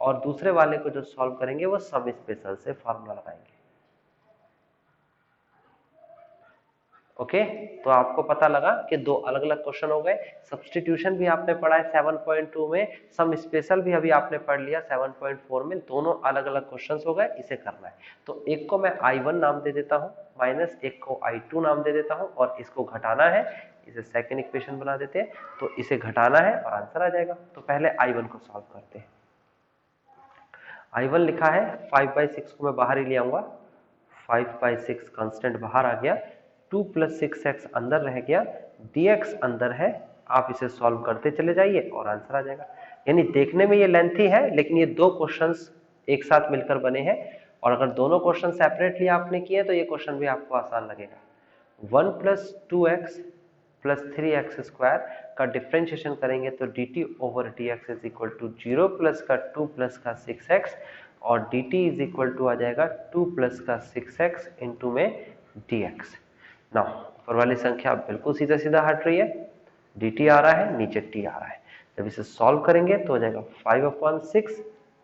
[SPEAKER 1] और दूसरे वाले को जो सॉल्व करेंगे वो सम स्पेशल से फॉर्मूला लगाएंगे। ओके, तो आपको पता लगा कि दो अलग अलग क्वेश्चन हो गए। सब्स्टिट्यूशन भी आपने पढ़ा है 7.2 में, सम स्पेशल भी अभी आपने पढ़ लिया 7.4 में। दोनों अलग अलग क्वेश्चंस हो गए, इसे करना है। तो एक को मैं I1 नाम दे देता हूं, माइनस एक को I2 नाम दे देता हूं, और इसको घटाना है, इसे सेकेंड इक्वेशन बना देते हैं। तो इसे घटाना है और आंसर आ जाएगा। तो पहले I1 को सॉल्व करते हैं। I1 लिखा है 5/6 को मैं बाहर ही ले आऊंगा, 5/6 कांस्टेंट बाहर आ गया, 2 प्लस 6x अंदर रह गया, dx अंदर है। आप इसे सॉल्व करते चले जाइए और आंसर आ जाएगा। यानी देखने में ये लेंथी है, लेकिन ये दो क्वेश्चंस एक साथ मिलकर बने हैं, और अगर दोनों क्वेश्चन सेपरेटली आपने किए तो ये क्वेश्चन भी आपको आसान लगेगा। 1 प्लस 2x प्लस 3x² का डिफ्रेंशिएशन करेंगे तो dt over dx is equal to 0 plus का 2 प्लस का 6x, और dt इज इक्वल टू आ जाएगा 2 प्लस का 6x इंटू में dx। नाउ ऊपर वाली संख्या बिल्कुल सीधा सीधा हट रही है, dt आ रहा है, नीचे t आ रहा है। जब इसे सॉल्व करेंगे तो हो जाएगा 5/6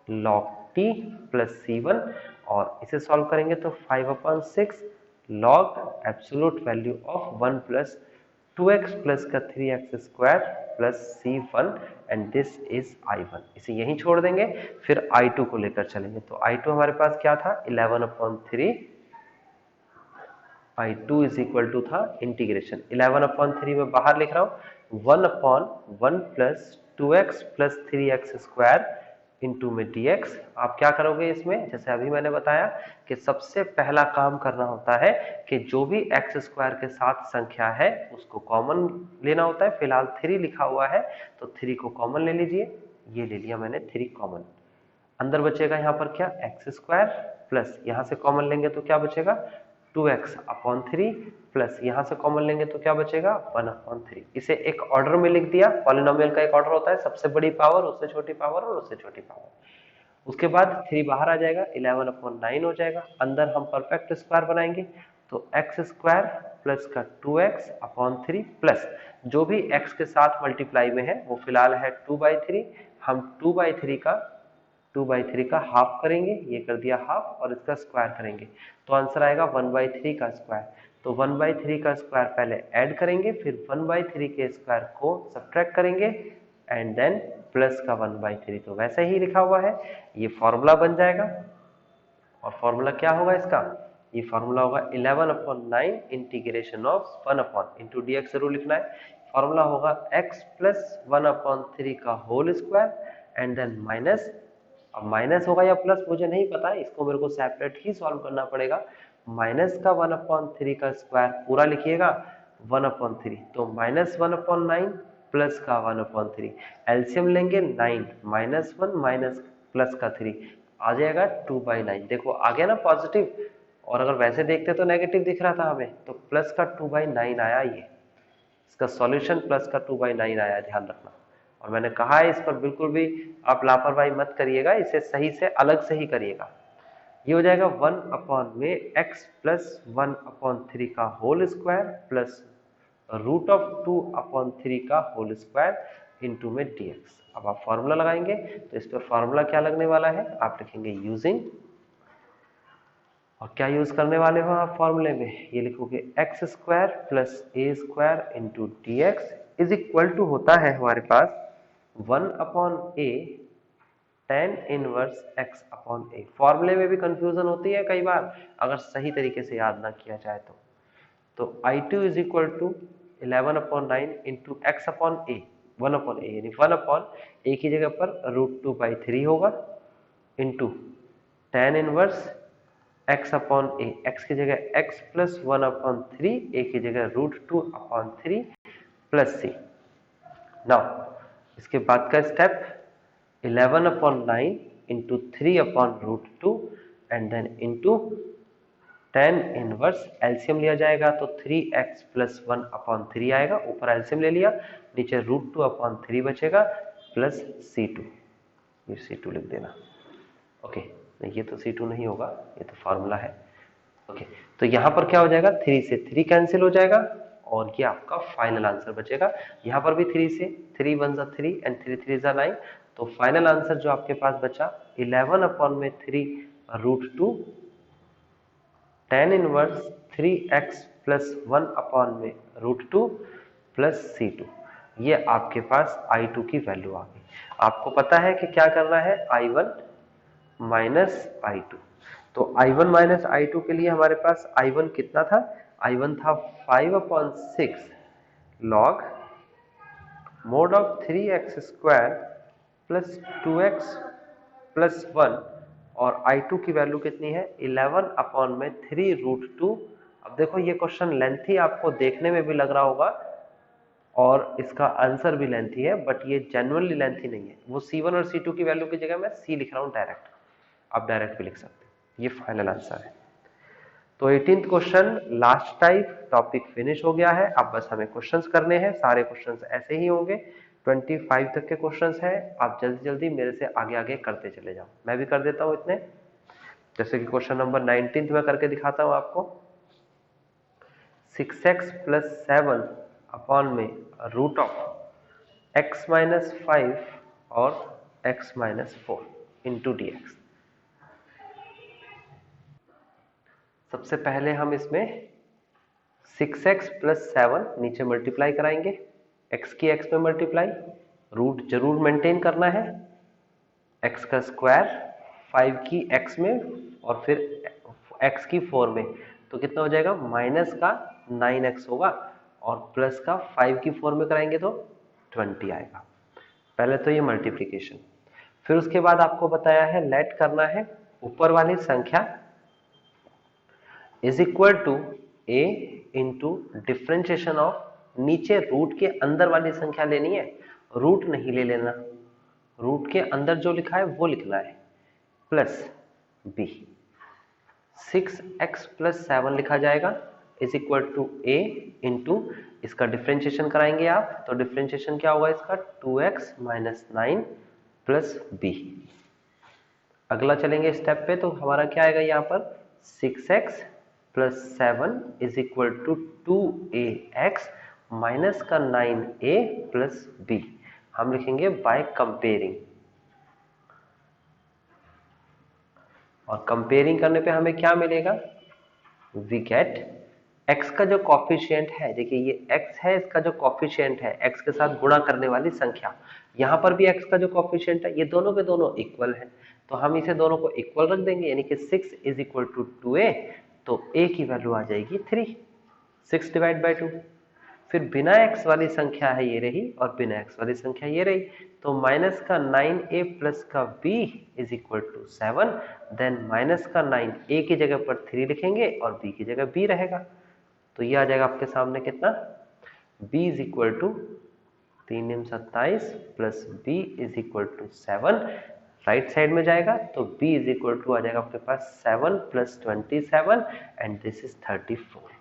[SPEAKER 1] log t प्लस c1, और इसे सॉल्व करेंगे तो 5/6 log absolute value of 1 plus 2x plus का 3x² plus c1, and this is I1। इसे यहीं छोड़ देंगे, फिर I2 को लेकर चलेंगे। तो I2 हमारे पास क्या था? 11/3 बाई 2 इज इक्वल टू था इंटीग्रेशन 11/3 में बाहर लिख रहा हूँ 1/1 plus 2x plus 3x square into में dx। आप क्या करोगे इसमें, जैसे अभी मैंने बताया कि सबसे पहला काम करना होता है कि जो भी x स्क्वायर के साथ संख्या है उसको कॉमन लेना होता है। फिलहाल 3 लिखा हुआ है तो 3 को कॉमन ले लीजिए, ये ले लिया मैंने 3 कॉमन। अंदर बचेगा यहाँ पर क्या, एक्स स्क्वायर प्लस यहाँ से कॉमन लेंगे तो क्या बचेगा 2x/3 प्लस यहाँ से कॉमन लेंगे तो क्या बचेगा 1/3। इसे एक ऑर्डर में लिख दिया। पॉलिनोमियल का एक ऑर्डर होता है, सबसे बड़ी पावर, उससे छोटी पावर और उससे छोटी पावर। उसके बाद 3 बाहर आ जाएगा 11/9 हो जाएगा। अंदर हम परफेक्ट स्क्वायर बनाएंगे तो एक्स स्क्वायर प्लस का 2x/3 प्लस जो भी x के साथ मल्टीप्लाई में है वो फिलहाल है 2/3। हम 2/3 का हाफ करेंगे, ये कर दिया हाफ, और इसका स्क्वायर करेंगे तो आंसर आएगा 1/3 का स्क्वायर। तो 1/3 का स्क्वायर पहले ऐड करेंगे, फिर 1/3 के स्क्वायर को सब्ट्रैक्ट करेंगे एंड देन प्लस का 1/3। तो वैसे ही लिखा हुआ है, ये फॉर्मूला बन जाएगा। और फॉर्मूला क्या होगा इसका, ये फॉर्मूला होगा 11/9 इंटीग्रेशन ऑफ 1 इंटू dx जरूर लिखना है। फॉर्मूला होगा x प्लस 1/3 का whole square and then minus, अब माइनस होगा या प्लस मुझे नहीं पता, इसको मेरे को सेपरेट ही सॉल्व करना पड़ेगा। माइनस का 1/3 का स्क्वायर पूरा लिखिएगा 1/3, तो -1/9 प्लस का 1/3। एलसीएम लेंगे 9 -1 माइनस प्लस का 3 आ जाएगा 2/9। देखो आ गया ना पॉजिटिव, और अगर वैसे देखते तो नेगेटिव दिख रहा था हमें, तो प्लस का 2/9 आया। ये इसका सॉल्यूशन प्लस का 2/9 आया, ध्यान रखना। और मैंने कहा है इस पर बिल्कुल भी आप लापरवाही मत करिएगा, इसे सही से अलग से ही करिएगा। ये हो जाएगा 1 में x प्लस 1/3 का होल स्क्वायर प्लस √2/3 का होल स्क्वायर इंटू में dx। अब आप फॉर्मूला लगाएंगे तो इस पर फॉर्मूला क्या लगने वाला है, आप लिखेंगे यूजिंग, और क्या यूज करने वाले हो आप फॉर्मूले में, ये लिखोगे x square plus a square into D x is equal to होता है हमारे पास 1/a tan इनवर्स x/a। फॉर्मूले में भी कंफ्यूजन होती है कई बार अगर सही तरीके से याद ना किया जाए तो I2 is equal to 11/9 into x/a 1/a, यानी 1/a की जगह पर √2/3 होगा into tan inverse x/a, x की जगह x प्लस 1/3, a की जगह √2/3 प्लस c। नाउ इसके बाद का step 11/9 into 3/√2 and then into tan inverse, LCM लिया जाएगा तो 3x प्लस 1/3 आएगा, ऊपर एलसीएम ले लिया, नीचे √2/3 बचेगा प्लस c2, ये c2 लिख देना। ओके, ये तो c2 नहीं होगा, ये तो फॉर्मूला है। ओके, तो यहाँ पर क्या हो जाएगा, 3 से 3 कैंसिल हो जाएगा और ये आपका फाइनल आंसर बचेगा। यहाँ पर भी 3 से 3 1 जा 3 एंड 3 3 जा 9, तो फाइनल आंसर जो आपके पास बचा 11/3 tan inverse 3x plus 1/√2 plus c2। ये आपके पास I2 की वैल्यू आ गई। आपको पता है कि क्या करना है, I1 माइनस I2। तो I1 माइनस I2 के लिए हमारे पास I1 कितना था, I1 था 5/6 log mod of 3x square plus 2x plus 1, और I2 की वैल्यू कितनी है 11/3√2। अब देखो ये क्वेश्चन लेंथी आपको देखने में भी लग रहा होगा और इसका आंसर भी लेंथी है, बट ये जेन्युइनली लेंथी नहीं है। वो C1 और C2 की वैल्यू की जगह मैं C लिख रहा हूँ डायरेक्ट, आप डायरेक्ट भी लिख सकते हैं। ये फाइनल आंसर है। तो 18th question last type topic finish हो गया है। अब बस हमें क्वेश्चंस करने हैं, सारे क्वेश्चंस ऐसे ही होंगे, 25 तक के क्वेश्चंस हैं। आप जल्दी जल्दी मेरे से आगे आगे करते चले जाओ, मैं भी कर देता हूँ इतने। जैसे कि क्वेश्चन नंबर 19 में करके दिखाता हूँ आपको। 6x प्लस 7 अपॉन में रूट ऑफ x माइनस 5 और x minus 4 into D x. सबसे पहले हम इसमें 6x प्लस 7 नीचे मल्टीप्लाई कराएंगे, x की x में मल्टीप्लाई, रूट जरूर मेंटेन करना है, x का स्क्वायर 5 की x में और फिर x की 4 में, तो कितना हो जाएगा, माइनस का 9x होगा और प्लस का 5 की 4 में कराएंगे तो 20 आएगा। पहले तो ये मल्टीप्लीकेशन। फिर उसके बाद आपको बताया है लेट करना है ऊपर वाली संख्या is equal to a into differentiation of, नीचे रूट के अंदर वाली संख्या लेनी है, रूट नहीं ले लेना, रूट के अंदर जो लिखा है वो लिखना है, प्लस b। 6x प्लस 7 लिखा जाएगा is equal to a into, इसका डिफ्रेंशिएशन कराएंगे आप तो डिफ्रेंशिएशन क्या होगा इसका, 2x माइनस 9 प्लस b। अगला चलेंगे स्टेप पे तो हमारा क्या आएगा यहाँ पर, 6x plus 7 is equal to 2ax minus का 9a प्लस b। हम लिखेंगे बाय कंपेयरिंग, और कंपेयरिंग करने पे हमें क्या मिलेगा, वी गेट x का जो कॉफिशिएंट है, देखिए ये x है, इसका जो कॉफिशिएंट है x के साथ गुणा करने वाली संख्या, यहाँ पर भी x का जो कॉफिशिएंट है ये दोनों के दोनों इक्वल है, तो हम इसे दोनों को इक्वल रख देंगे, यानी कि 6 इज इक्वल टू 2a, तो a की वैल्यू आ जाएगी 3, 6 डिवाइड बाई 2। फिर बिना x वाली संख्या है ये रही और बिना x वाली संख्या ये रही, तो माइनस का 9a प्लस का b is equal to 7, then minus का 9a की जगह पर 3 लिखेंगे और b की जगह b रहेगा, तो ये आ जाएगा आपके सामने कितना, b is equal to 3×27 plus b is equal to 7, right side में जाएगा तो b इज इक्वल टू आ जाएगा आपके पास 7 plus 27 and this is 34।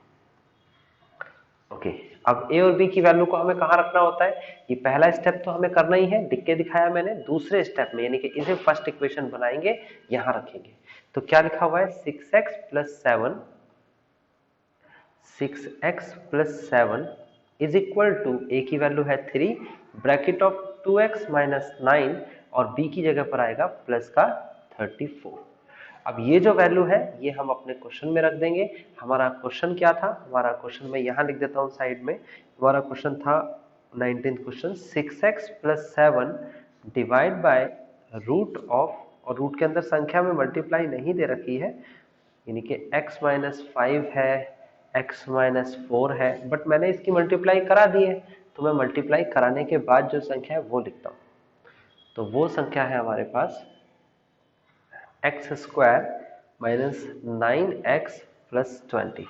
[SPEAKER 1] Okay, अब a और b की वैल्यू को हमें कहाँ रखना होता है, ये पहला स्टेप तो हमें करना ही है, लिख के दिखाया मैंने। दूसरे स्टेप में यानी कि इसे फर्स्ट इक्वेशन बनाएंगे, यहाँ रखेंगे, तो क्या लिखा हुआ है 6x plus 7 is equal to, a की वैल्यू है 3, ब्रैकेट ऑफ 2x माइनस 9 और b की जगह पर आएगा प्लस का 34। अब ये जो वैल्यू है ये हम अपने क्वेश्चन में रख देंगे। हमारा क्वेश्चन क्या था, हमारा क्वेश्चन मैं यहाँ लिख देता हूँ साइड में, हमारा क्वेश्चन था 19th question, 6x plus 7 divide by root of, और रूट के अंदर संख्या में मल्टीप्लाई नहीं दे रखी है, यानी कि x माइनस 5 है, x माइनस 4 है, बट मैंने इसकी मल्टीप्लाई करा दी है, तो मैं मल्टीप्लाई कराने के बाद जो संख्या है वो लिखता हूँ, तो वो संख्या है हमारे पास x square minus 9x plus 20।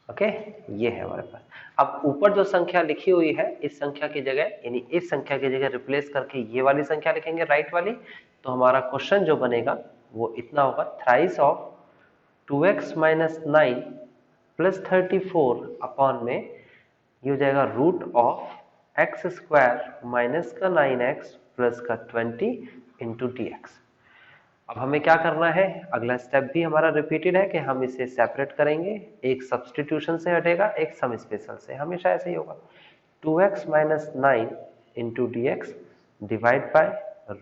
[SPEAKER 1] Okay, ये है हमारे पास। अब ऊपर जो संख्या लिखी हुई है इस संख्या की जगह, यानी इस संख्या की जगह रिप्लेस करके ये वाली संख्या लिखेंगे राइट वाली, तो हमारा क्वेश्चन जो बनेगा वो इतना होगा, thrice of 2x minus 9 plus 34 upon में ये हो जाएगा root of x square minus का 9x प्लस का 20 इंटू dx। अब हमें क्या करना है, अगला स्टेप भी हमारा रिपीटेड है कि हम इसे सेपरेट करेंगे, एक सब्सटीट्यूशन से हटेगा, एक सम स्पेशल से, हमेशा ऐसे ही होगा। 2x minus 9 into D x divide by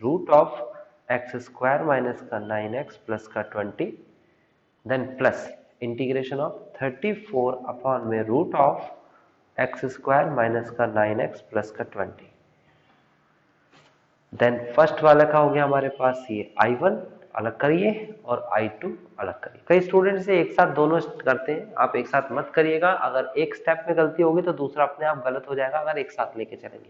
[SPEAKER 1] root of x square minus का 9x प्लस का 20, then plus integration of 34 upon में root of x square minus का 9x प्लस का 20। देन फर्स्ट वाला का हो गया हमारे पास ये I1 अलग करिए और I2 अलग करिए। कई स्टूडेंट से एक साथ दोनों करते हैं, आप एक साथ मत करिएगा, अगर एक स्टेप में गलती होगी तो दूसरा अपने आप गलत हो जाएगा, अगर एक साथ लेके चलेंगे।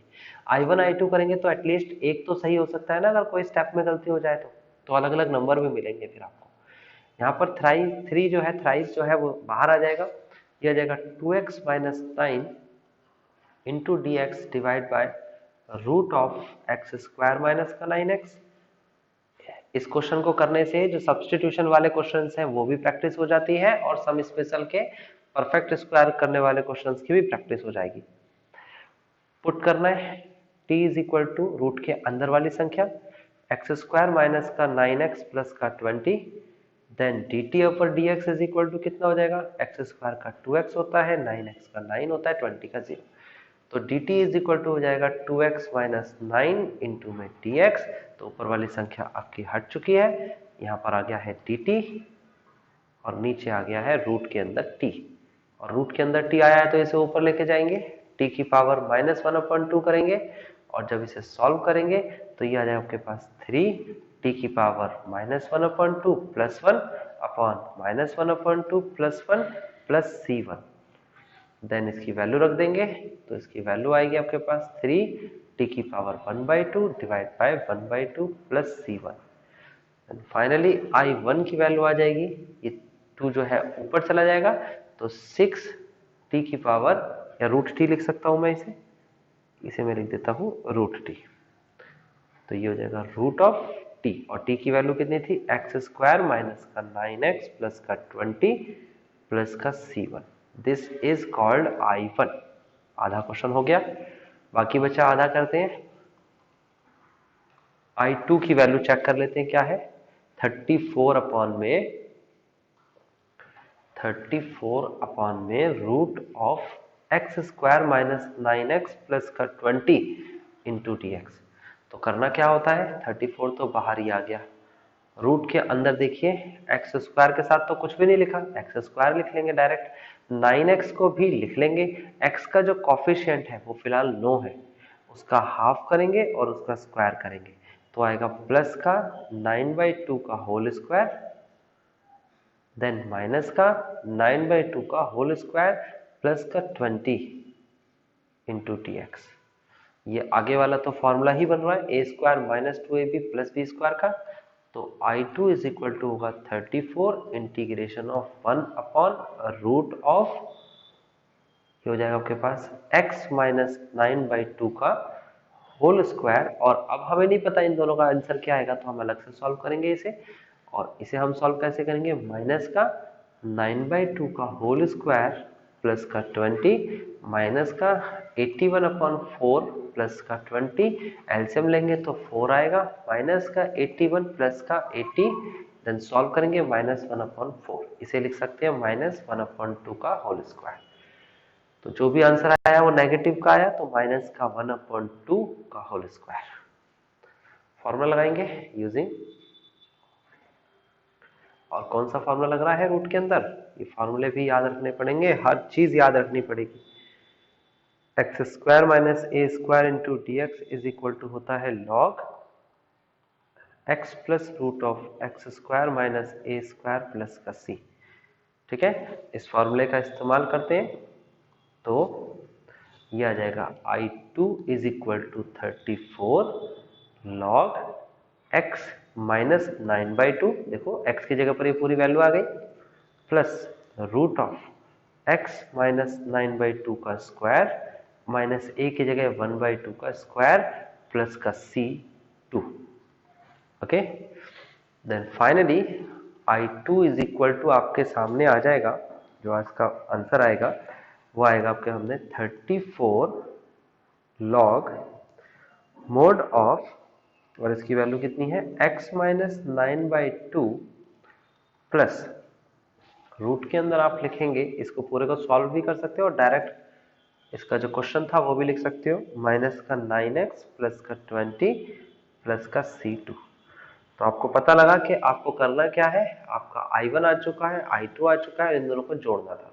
[SPEAKER 1] I1 I2 करेंगे तो एटलीस्ट एक तो सही हो सकता है ना, अगर कोई स्टेप में गलती हो जाए तो अलग अलग नंबर भी मिलेंगे फिर आपको। यहाँ पर थ्री जो है, थ्राइस जो है वो बाहर आ जाएगा, ये आ जाएगा 2x minus 9 into D x divide by root of x square minus का 9x। इस क्वेश्चन को करने से जो सब्स्टिट्यूशन वाले क्वेश्चंस हैं वो भी प्रैक्टिस हो जाती है और सम स्पेशल के परफेक्ट स्क्वायर करने वाले क्वेश्चंस की भी प्रैक्टिस हो जाएगी। पुट करना है t is equal to root के अंदर वाली संख्या एक्स स्क्वायर माइनस का 9x प्लस का 20, then dt upper dx is equal to कितना हो जाएगा, एक्स स्क्वायर का 2x होता है, 9x का 9 होता है, 20 का 0, तो dt इज इक्वल टू हो जाएगा 2x माइनस 9 इंटू में dx, तो ऊपर वाली संख्या आपकी हट चुकी है, यहाँ पर आ गया है dt और नीचे आ गया है रूट के अंदर t, और रूट के अंदर t आया है तो इसे ऊपर लेके जाएंगे, t की पावर -1/2 करेंगे, और जब इसे सॉल्व करेंगे तो ये आ जाएगा आपके पास 3 t की power -1/2 plus 1 upon -1/2 +1 plus C1। Then इसकी वैल्यू रख देंगे तो इसकी वैल्यू आएगी आपके पास 3t⁻1/2 divide by 1/2 plus C1। And finally I1 की वैल्यू आ जाएगी, ये 2 जो है ऊपर चला जाएगा तो 6t⁻, या √t लिख सकता हूं मैं इसे मैं लिख देता हूं √t। तो ये हो जाएगा √t, और t की वैल्यू कितनी थी, x² माइनस का 9x प्लस का 20 प्लस का C1। This is called I1। आधा क्वेश्चन हो गया, बाकी बचा आधा करते हैं। I2 की वैल्यू चेक कर लेते हैं क्या है, 34 अपॉन में √x² माइनस 9x प्लस का 20 इंटू dx। तो करना क्या होता है, 34 तो बाहर ही आ गया, रूट के अंदर देखिए x² के साथ तो कुछ भी नहीं लिखा, x² लिख लेंगे डायरेक्ट, 9x को भी लिख लेंगे, x का जो कॉफिशिएंट है वो फिलहाल 9 है, उसका हाफ करेंगे और उसका स्क्वायर करेंगे तो आएगा प्लस का 9/2 का होल स्क्वायर, देन माइनस का 9/2 का होल स्क्वायर प्लस का 20 इंटू dx। ये आगे वाला तो फॉर्मूला ही बन रहा है a² minus 2ab plus b² का। तो I2 इज इक्वल टू होगा 34 integration of 1 upon root of, ये हो जाएगा आपके पास x माइनस 9/2 का होल स्क्वायर। और अब हमें नहीं पता इन दोनों का आंसर क्या आएगा तो हम अलग से सॉल्व करेंगे इसे, और इसे हम सॉल्व कैसे करेंगे, माइनस का 9/2 का होल स्क्वायर प्लस का 20 माइनस का 81/4 प्लस का 20, एलसीएम लेंगे तो 4 आएगा, माइनस का 81 प्लस का 80, देन सॉल्व करेंगे -1/4, इसे लिख सकते हैं -1/2 का होल स्क्वायर। तो जो भी आंसर आया वो नेगेटिव का आया तो माइनस का 1/2 का होल स्क्वायर। फॉर्मूला लगाएंगे यूजिंग, और कौन सा फॉर्मूला लग रहा है रूट के अंदर, ये फॉर्मूले भी याद रखने पड़ेंगे, हर चीज याद रखनी पड़ेगी। x² minus a² into dx is equal to होता है log x plus root of x² minus a² plus का c। ठीक है, इस फॉर्मूले का इस्तेमाल करते हैं तो ये आ जाएगा I2 is equal to 34 log x minus 9/2, देखो x की जगह पर ये पूरी वैल्यू आ गई, plus root of x minus 9/2 का स्क्वायर माइनस a की जगह 1/2 का स्क्वायर प्लस का c2। Okay, then finally I2 is equal to आपके सामने आ जाएगा, जो आज का आंसर आएगा वो आएगा आपके हमने 34 log मोड ऑफ, और इसकी वैल्यू कितनी है, x माइनस 9/2 प्लस रूट के अंदर आप लिखेंगे, इसको पूरे को सॉल्व भी कर सकते हो और डायरेक्ट इसका जो क्वेश्चन था वो भी लिख सकते हो, माइनस का 9x प्लस का 20 प्लस का c2। तो आपको पता लगा कि आपको करना क्या है, आपका I1 आ चुका है, I2 आ चुका है, इन दोनों को जोड़ना था।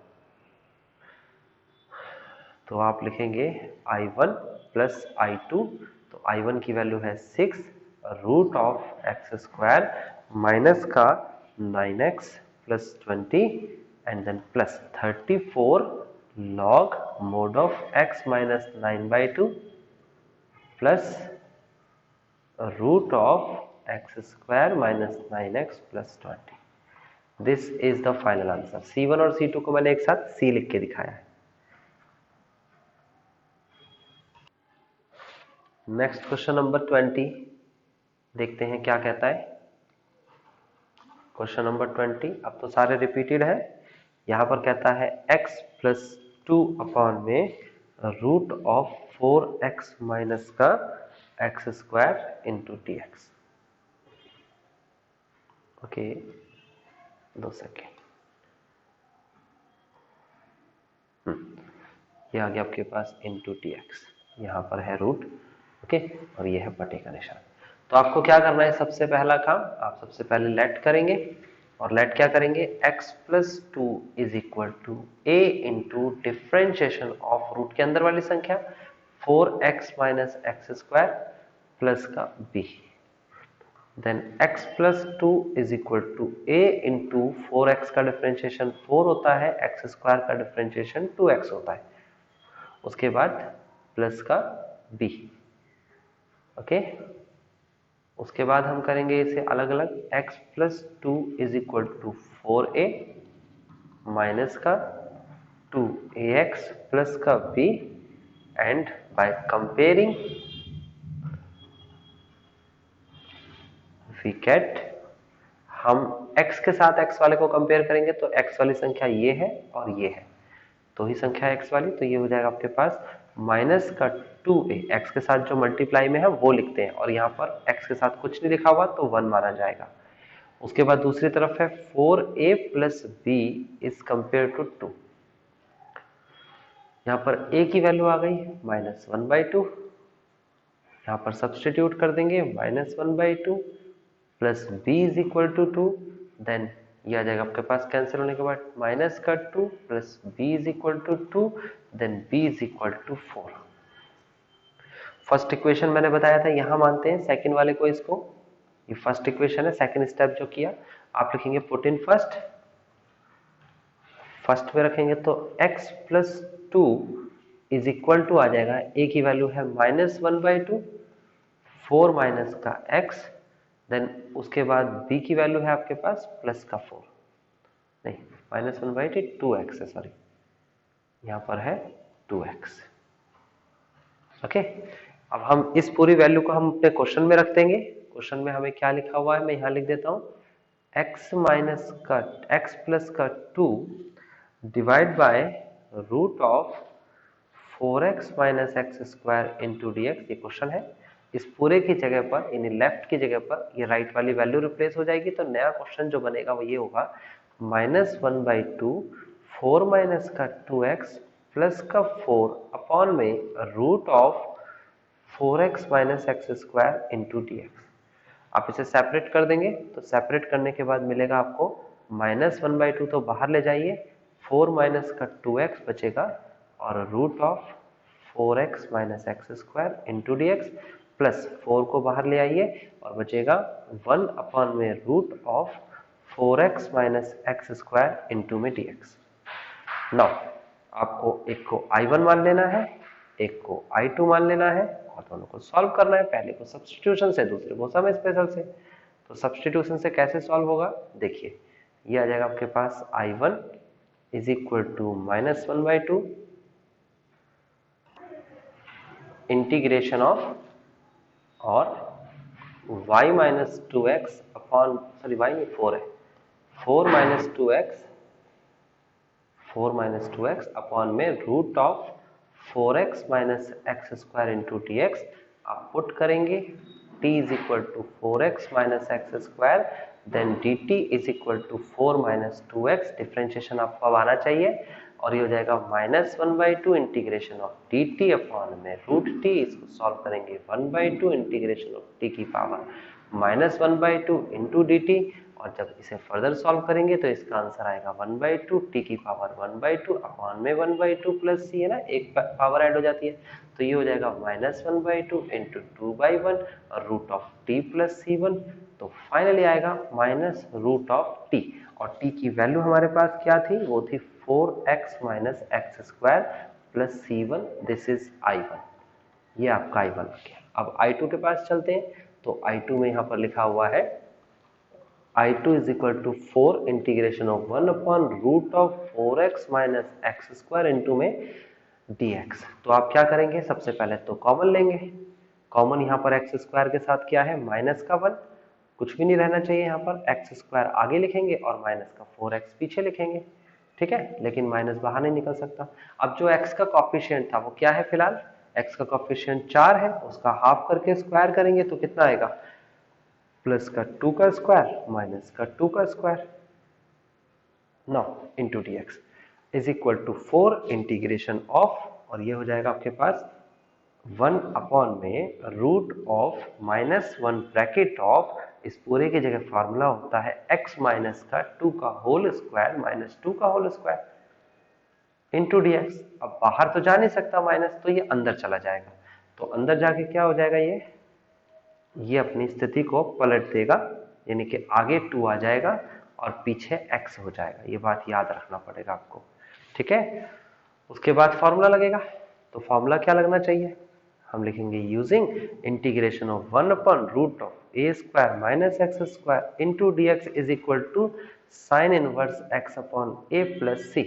[SPEAKER 1] तो आप लिखेंगे I1 प्लस I2, तो I1 की वैल्यू है 6 रूट ऑफ x² माइनस का 9x plus 20 and then plus 34 log mod of x minus 9/2 plus root of x² minus 9x plus 20। This is the final answer. C1 और C2 को मैंने एक साथ C लिख के दिखाया है। नेक्स्ट क्वेश्चन नंबर 20 देखते हैं क्या कहता है। क्वेश्चन नंबर 20, अब तो सारे रिपीटेड है। यहां पर कहता है x प्लस 2 अपॉन में रूट ऑफ 4x माइनस का x² into dx। Okay, 2 second, ये आ गया आपके पास इंटू dx, यहाँ पर है रूट, ओके, और ये है बटे का निशान। तो आपको क्या करना है, सबसे पहला काम आप सबसे पहले लेट करेंगे, और लेट क्या करेंगे, x plus 2 is equal to a into differentiation of root के अंदर वाली संख्या 4x माइनस x² प्लस का b। Then x plus 2 is equal to a into 4x का डिफ्रेंशिएशन 4 होता है, x स्क्वायर का डिफ्रेंशिएशन 2x होता है, उसके बाद प्लस का b। ओके, उसके बाद हम करेंगे इसे अलग अलग। x plus 2 is equal to 4a minus का 2ax प्लस का b, and by comparing we get, हम x के साथ x वाले को कंपेयर करेंगे तो x वाली संख्या ये है और ये है, तो ही संख्या है x वाली, तो ये हो जाएगा आपके पास माइनस का 2a, x के साथ जो मल्टीप्लाई में है वो लिखते हैं, और यहाँ पर x के साथ कुछ नहीं लिखा हुआ तो 1 माना जाएगा। उसके बाद दूसरी तरफ है 4a plus b is compare to 2, यहाँ पर a की वैल्यू आ गई -1/2, यहाँ पर सब्सटीट्यूट कर देंगे -1/2 plus b is equal to 2, then ये आ जाएगा आपके पास कैंसिल होने के बाद माइनस का 2 plus b is equal to 2, then b is equal to 4। First equation मैंने बताया था, यहां मानते हैं सेकंड वाले को, इसको ये फर्स्ट इक्वेशन है, सेकंड स्टेप जो किया आप लिखेंगे पुट इन फर्स्ट में रखेंगे तो x plus 2 is equal to आ जाएगा, a की वैल्यू है -1/2, 4 माइनस का x, देन उसके बाद b की वैल्यू है आपके पास प्लस का 4, नहीं -1/2 2x है, सॉरी यहाँ पर है 2x। ओके, अब हम इस पूरी वैल्यू को हम अपने क्वेश्चन में रख देंगे। क्वेश्चन में हमें क्या लिखा हुआ है, मैं यहाँ लिख देता हूँ, x प्लस का 2 divide by root of 4x minus x square into D x, ये क्वेश्चन है। इस पूरे की जगह पर, यानी लेफ्ट की जगह पर ये राइट वाली वैल्यू रिप्लेस हो जाएगी, तो नया क्वेश्चन जो बनेगा वो ये होगा -1/2 4 माइनस का 2x प्लस का 4 अपॉन में root of 4x minus x square into D x. आप इसे सेपरेट कर देंगे तो सेपरेट करने के बाद मिलेगा आपको -1/2, तो बाहर ले जाइए, 4 माइनस का 2x बचेगा और root of 4x minus x square into D x, plus 4 को बाहर ले आइए और बचेगा 1 अपॉन में root of 4x minus x square into में डी एक्स। नाउ आपको एक को I1 मान लेना है, एक को I2 मान लेना है, और दोनों को सॉल्व करना है, पहले को सब्स्टिट्यूशन से, दूसरे को सम स्पेशल से। तो सब्स्टिट्यूशन से कैसे सॉल्व होगा, देखिए ये आ जाएगा आपके पास I1 is equal to -1/2 integration of, और y minus 2x upon, sorry y नहीं 4 है, 4 माइनस 2x अपॉन में root of 4x minus x square into D x. आप पुट करेंगे t is equal to 4x minus x square, then dt is equal to 4 minus 2x, differentiation आपको अब आना चाहिए, और ये हो जाएगा -1/2 इंटीग्रेशन ऑफ dt अपॉन में रूट t, इसको सॉल्व करेंगे 1/2 इंटीग्रेशन ऑफ t की पावर -1/2 इंटू dt, और जब इसे फर्दर सॉल्व करेंगे तो इसका आंसर आएगा 1/2 t की पावर 1/2 अपॉन में 1/2 प्लस c है ना, एक पावर ऐड हो जाती है, तो ये हो जाएगा -1/2 इंटू 2/1 और root of t plus c1, तो फाइनली आएगा माइनस रूट ऑफ t, और t की वैल्यू हमारे पास क्या थी, वो थी 4x minus x square plus c1, this is I1, ये आपका I1 आ गया। अब I2 के पास चलते हैं, तो I2 में यहाँ पर लिखा हुआ है I2 is equal to 4 integration of 1 upon root of 4x minus x square into में dx। तो आप क्या करेंगे, सबसे पहले तो कॉमन लेंगे, कॉमन यहाँ पर एक्स स्क्वायर के साथ क्या है माइनस का 1, कुछ भी नहीं रहना चाहिए, यहाँ पर एक्स स्क्वायर आगे लिखेंगे और माइनस का 4x पीछे लिखेंगे, ठीक है, लेकिन माइनस बाहर नहीं निकल सकता। अब जो x का कॉफिशिएंट था वो क्या है, फिलहाल x का कॉफिशिएंट 4 है, उसका हाफ करके स्क्वायर करेंगे तो कितना आएगा, प्लस का 2 का स्क्वायर माइनस का 2 का square, now into dx is equal to 4 integration of, और ये हो जाएगा आपके पास 1 अपॉन में रूट ऑफ -1 ब्रैकेट ऑफ, इस पूरे की जगह फार्मूला होता है x माइनस का 2 का होल स्क्वायर माइनस 2 का होल स्क्वायर इंटू dx। अब बाहर तो जा नहीं सकता माइनस, तो ये अंदर चला जाएगा, तो अंदर जाके क्या हो जाएगा, ये ये अपनी स्थिति को पलट देगा, यानी कि आगे 2 आ जाएगा और पीछे x हो जाएगा। ये बात याद रखना पड़ेगा आपको, ठीक है। उसके बाद फॉर्मूला लगेगा, तो फॉर्मूला क्या लगना चाहिए, हम लिखेंगे using integration of 1/√a² minus x² into dx is equal to sine inverse x upon a plus c।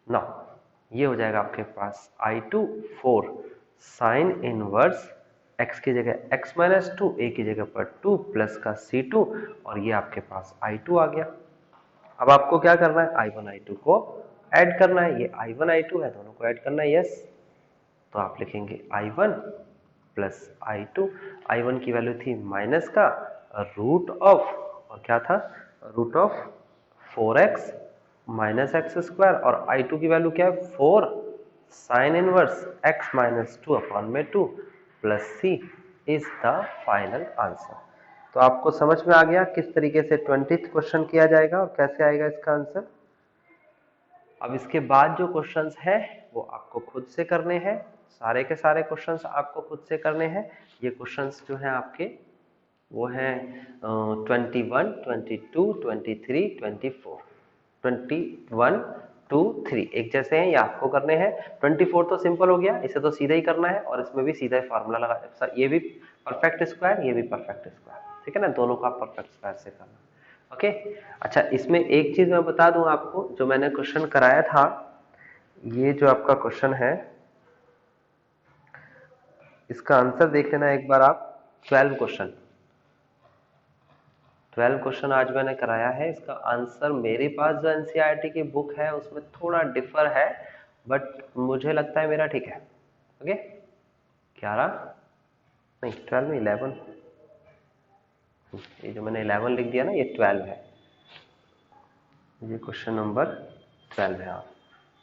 [SPEAKER 1] Now ये हो जाएगा आपके पास I2 4 साइन इनवर्स x की जगह x माइनस 2, a की जगह पर 2 प्लस का c2, और ये आपके पास I2 आ गया। अब आपको क्या करना है, I1 I2 को ऐड करना है। ये I1 I2 है, दोनों को ऐड करना है, यस। तो आप लिखेंगे I1 प्लस I2। I1 की वैल्यू थी माइनस का रूट ऑफ, और क्या था, root of 4x minus x², और I2 की वैल्यू क्या है, 4 sign inverse x minus 2 upon में 2 plus c is the final answer. तो आपको समझ में आ गया किस तरीके से 20th क्वेश्चन किया जाएगा और कैसे आएगा इसका आंसर। अब इसके बाद जो क्वेश्चंस हैं वो आपको खुद से करने हैं, सारे के सारे क्वेश्चंस आपको खुद से करने हैं। ये क्वेश्चंस जो हैं आपके वो हैं 21, 22, 23, 24, 21, 2, 3 एक जैसे हैं, ये आपको करने हैं। 24 तो सिंपल हो गया, इसे तो सीधा ही करना है, और इसमें भी सीधा ही फार्मूला लगा, ये भी परफेक्ट स्क्वायर, ये भी परफेक्ट स्क्वायर, ठीक है ना, दोनों का परफेक्ट स्क्वायर से करना। ओके, अच्छा इसमें एक चीज मैं बता दूं आपको, जो मैंने क्वेश्चन कराया था, ये जो आपका क्वेश्चन है इसका आंसर देख लेना एक बार आप। 12 क्वेश्चन आज मैंने कराया है। इसका आंसर मेरे पास जो एनसीईआरटी की बुक है उसमें थोड़ा डिफर है, बट मुझे लगता है मेरा ठीक है। ओके, 11 नहीं 12 में 11, ये जो मैंने 11 लिख दिया ना, ये 12 है, ये क्वेश्चन नंबर 12 है। आप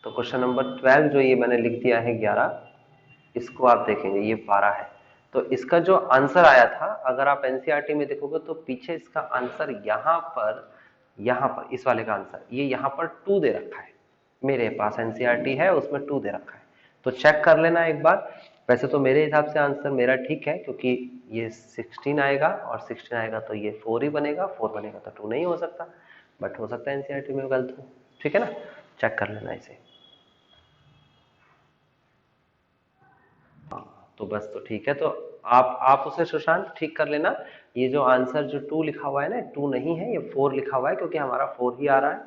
[SPEAKER 1] तो क्वेश्चन नंबर 12 जो ये मैंने लिख दिया है 11, इसको आप देखेंगे ये 12 है। तो इसका जो आंसर आया था, अगर आप एनसीईआरटी में देखोगे तो पीछे इसका आंसर यहाँ पर इस वाले का आंसर ये यहाँ पर 2 दे रखा है। मेरे पास एनसीईआरटी है उसमें 2 दे रखा है, तो चेक कर लेना एक बार। वैसे तो मेरे हिसाब से आंसर मेरा ठीक है, क्योंकि ये 16 आएगा और 16 आएगा तो ये 4 ही बनेगा, 4 बनेगा तो 2 नहीं हो सकता, बट हो सकता है एनसीईआरटी में गलत हो, ठीक है ना, चेक कर लेना इसे। तो बस, तो ठीक है, तो आप उसे सुशांत ठीक कर लेना। ये जो आंसर जो 2 लिखा हुआ है ना, 2 नहीं है, ये 4 लिखा हुआ है, क्योंकि हमारा 4 ही आ रहा है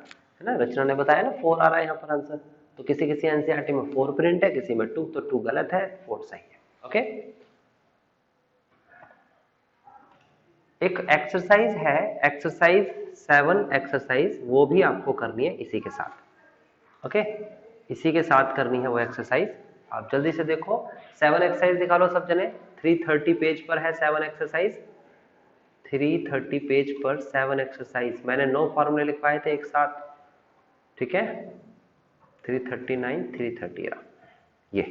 [SPEAKER 1] ना, रचना ने बताया ना 4 आ रहा है यहाँ पर आंसर। तो किसी किसी एनसीईआरटी में 4 प्रिंट है, किसी में 2, तो 2 गलत है, 4 सही है। ओके, एक एक्सरसाइज है, एक्सरसाइज 7 एक्सरसाइज, वो भी आपको करनी है इसी के साथ। ओके, इसी के साथ करनी है वो एक्सरसाइज। आप जल्दी से देखो, 7 एक्सरसाइज निकालो सब जने। 330 पेज पर है 7 एक्सरसाइज, 330 पेज पर 7 एक्सरसाइज। मैंने 9 फॉर्मूले लिखवाए थे एक साथ, ठीक है, 339, 330 ये,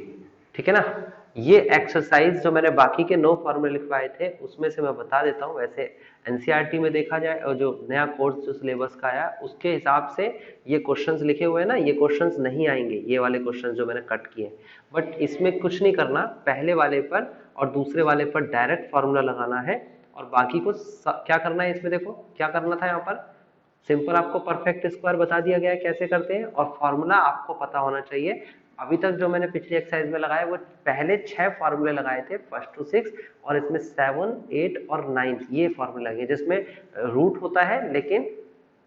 [SPEAKER 1] ठीक है ना। ये एक्सरसाइज जो मैंने बाकी के 9 फॉर्मूले लिखवाए थे उसमें से मैं बता देता हूँ। वैसे एनसीईआरटी में देखा जाए और जो नया कोर्स जो सिलेबस का आया उसके हिसाब से ये क्वेश्चंस लिखे हुए हैं ना, ये क्वेश्चंस नहीं आएंगे, ये वाले क्वेश्चंस जो मैंने कट किए। बट इसमें कुछ नहीं करना, पहले वाले पर और दूसरे वाले पर डायरेक्ट फॉर्मूला लगाना है, और बाकी को क्या करना है, इसमें देखो क्या करना था। यहाँ पर सिंपल आपको परफेक्ट स्क्वायर बता दिया गया है कैसे करते हैं, और फॉर्मूला आपको पता होना चाहिए। अभी तक जो मैंने पिछली एक्सरसाइज में लगाया वो पहले 6 फार्मूले लगाए थे, 1 to 6, और इसमें 7, 8 और 9 ये फार्मूले लगे, जिसमें रूट होता है लेकिन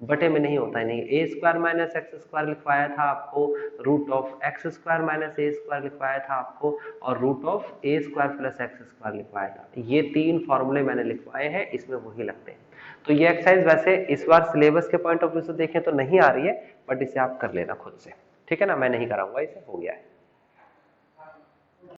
[SPEAKER 1] बटे में नहीं होता है। नहीं, a square minus x square लिखवाया था आपको, root of x square minus A square लिखवाया था आपको, और root of A square plus x square लिखवाया था। ये 3 फार्मूले मैंने लिखवाए हैं, इसमें वही लगते हैं। तो ये एक्सरसाइज वैसे इस बार सिलेबस के पॉइंट ऑफ व्यू से देखें तो नहीं आ रही है, बट इसे आप कर लेना खुद से, ठीक है ना, मैं नहीं कराऊंगा, इसे हो गया है।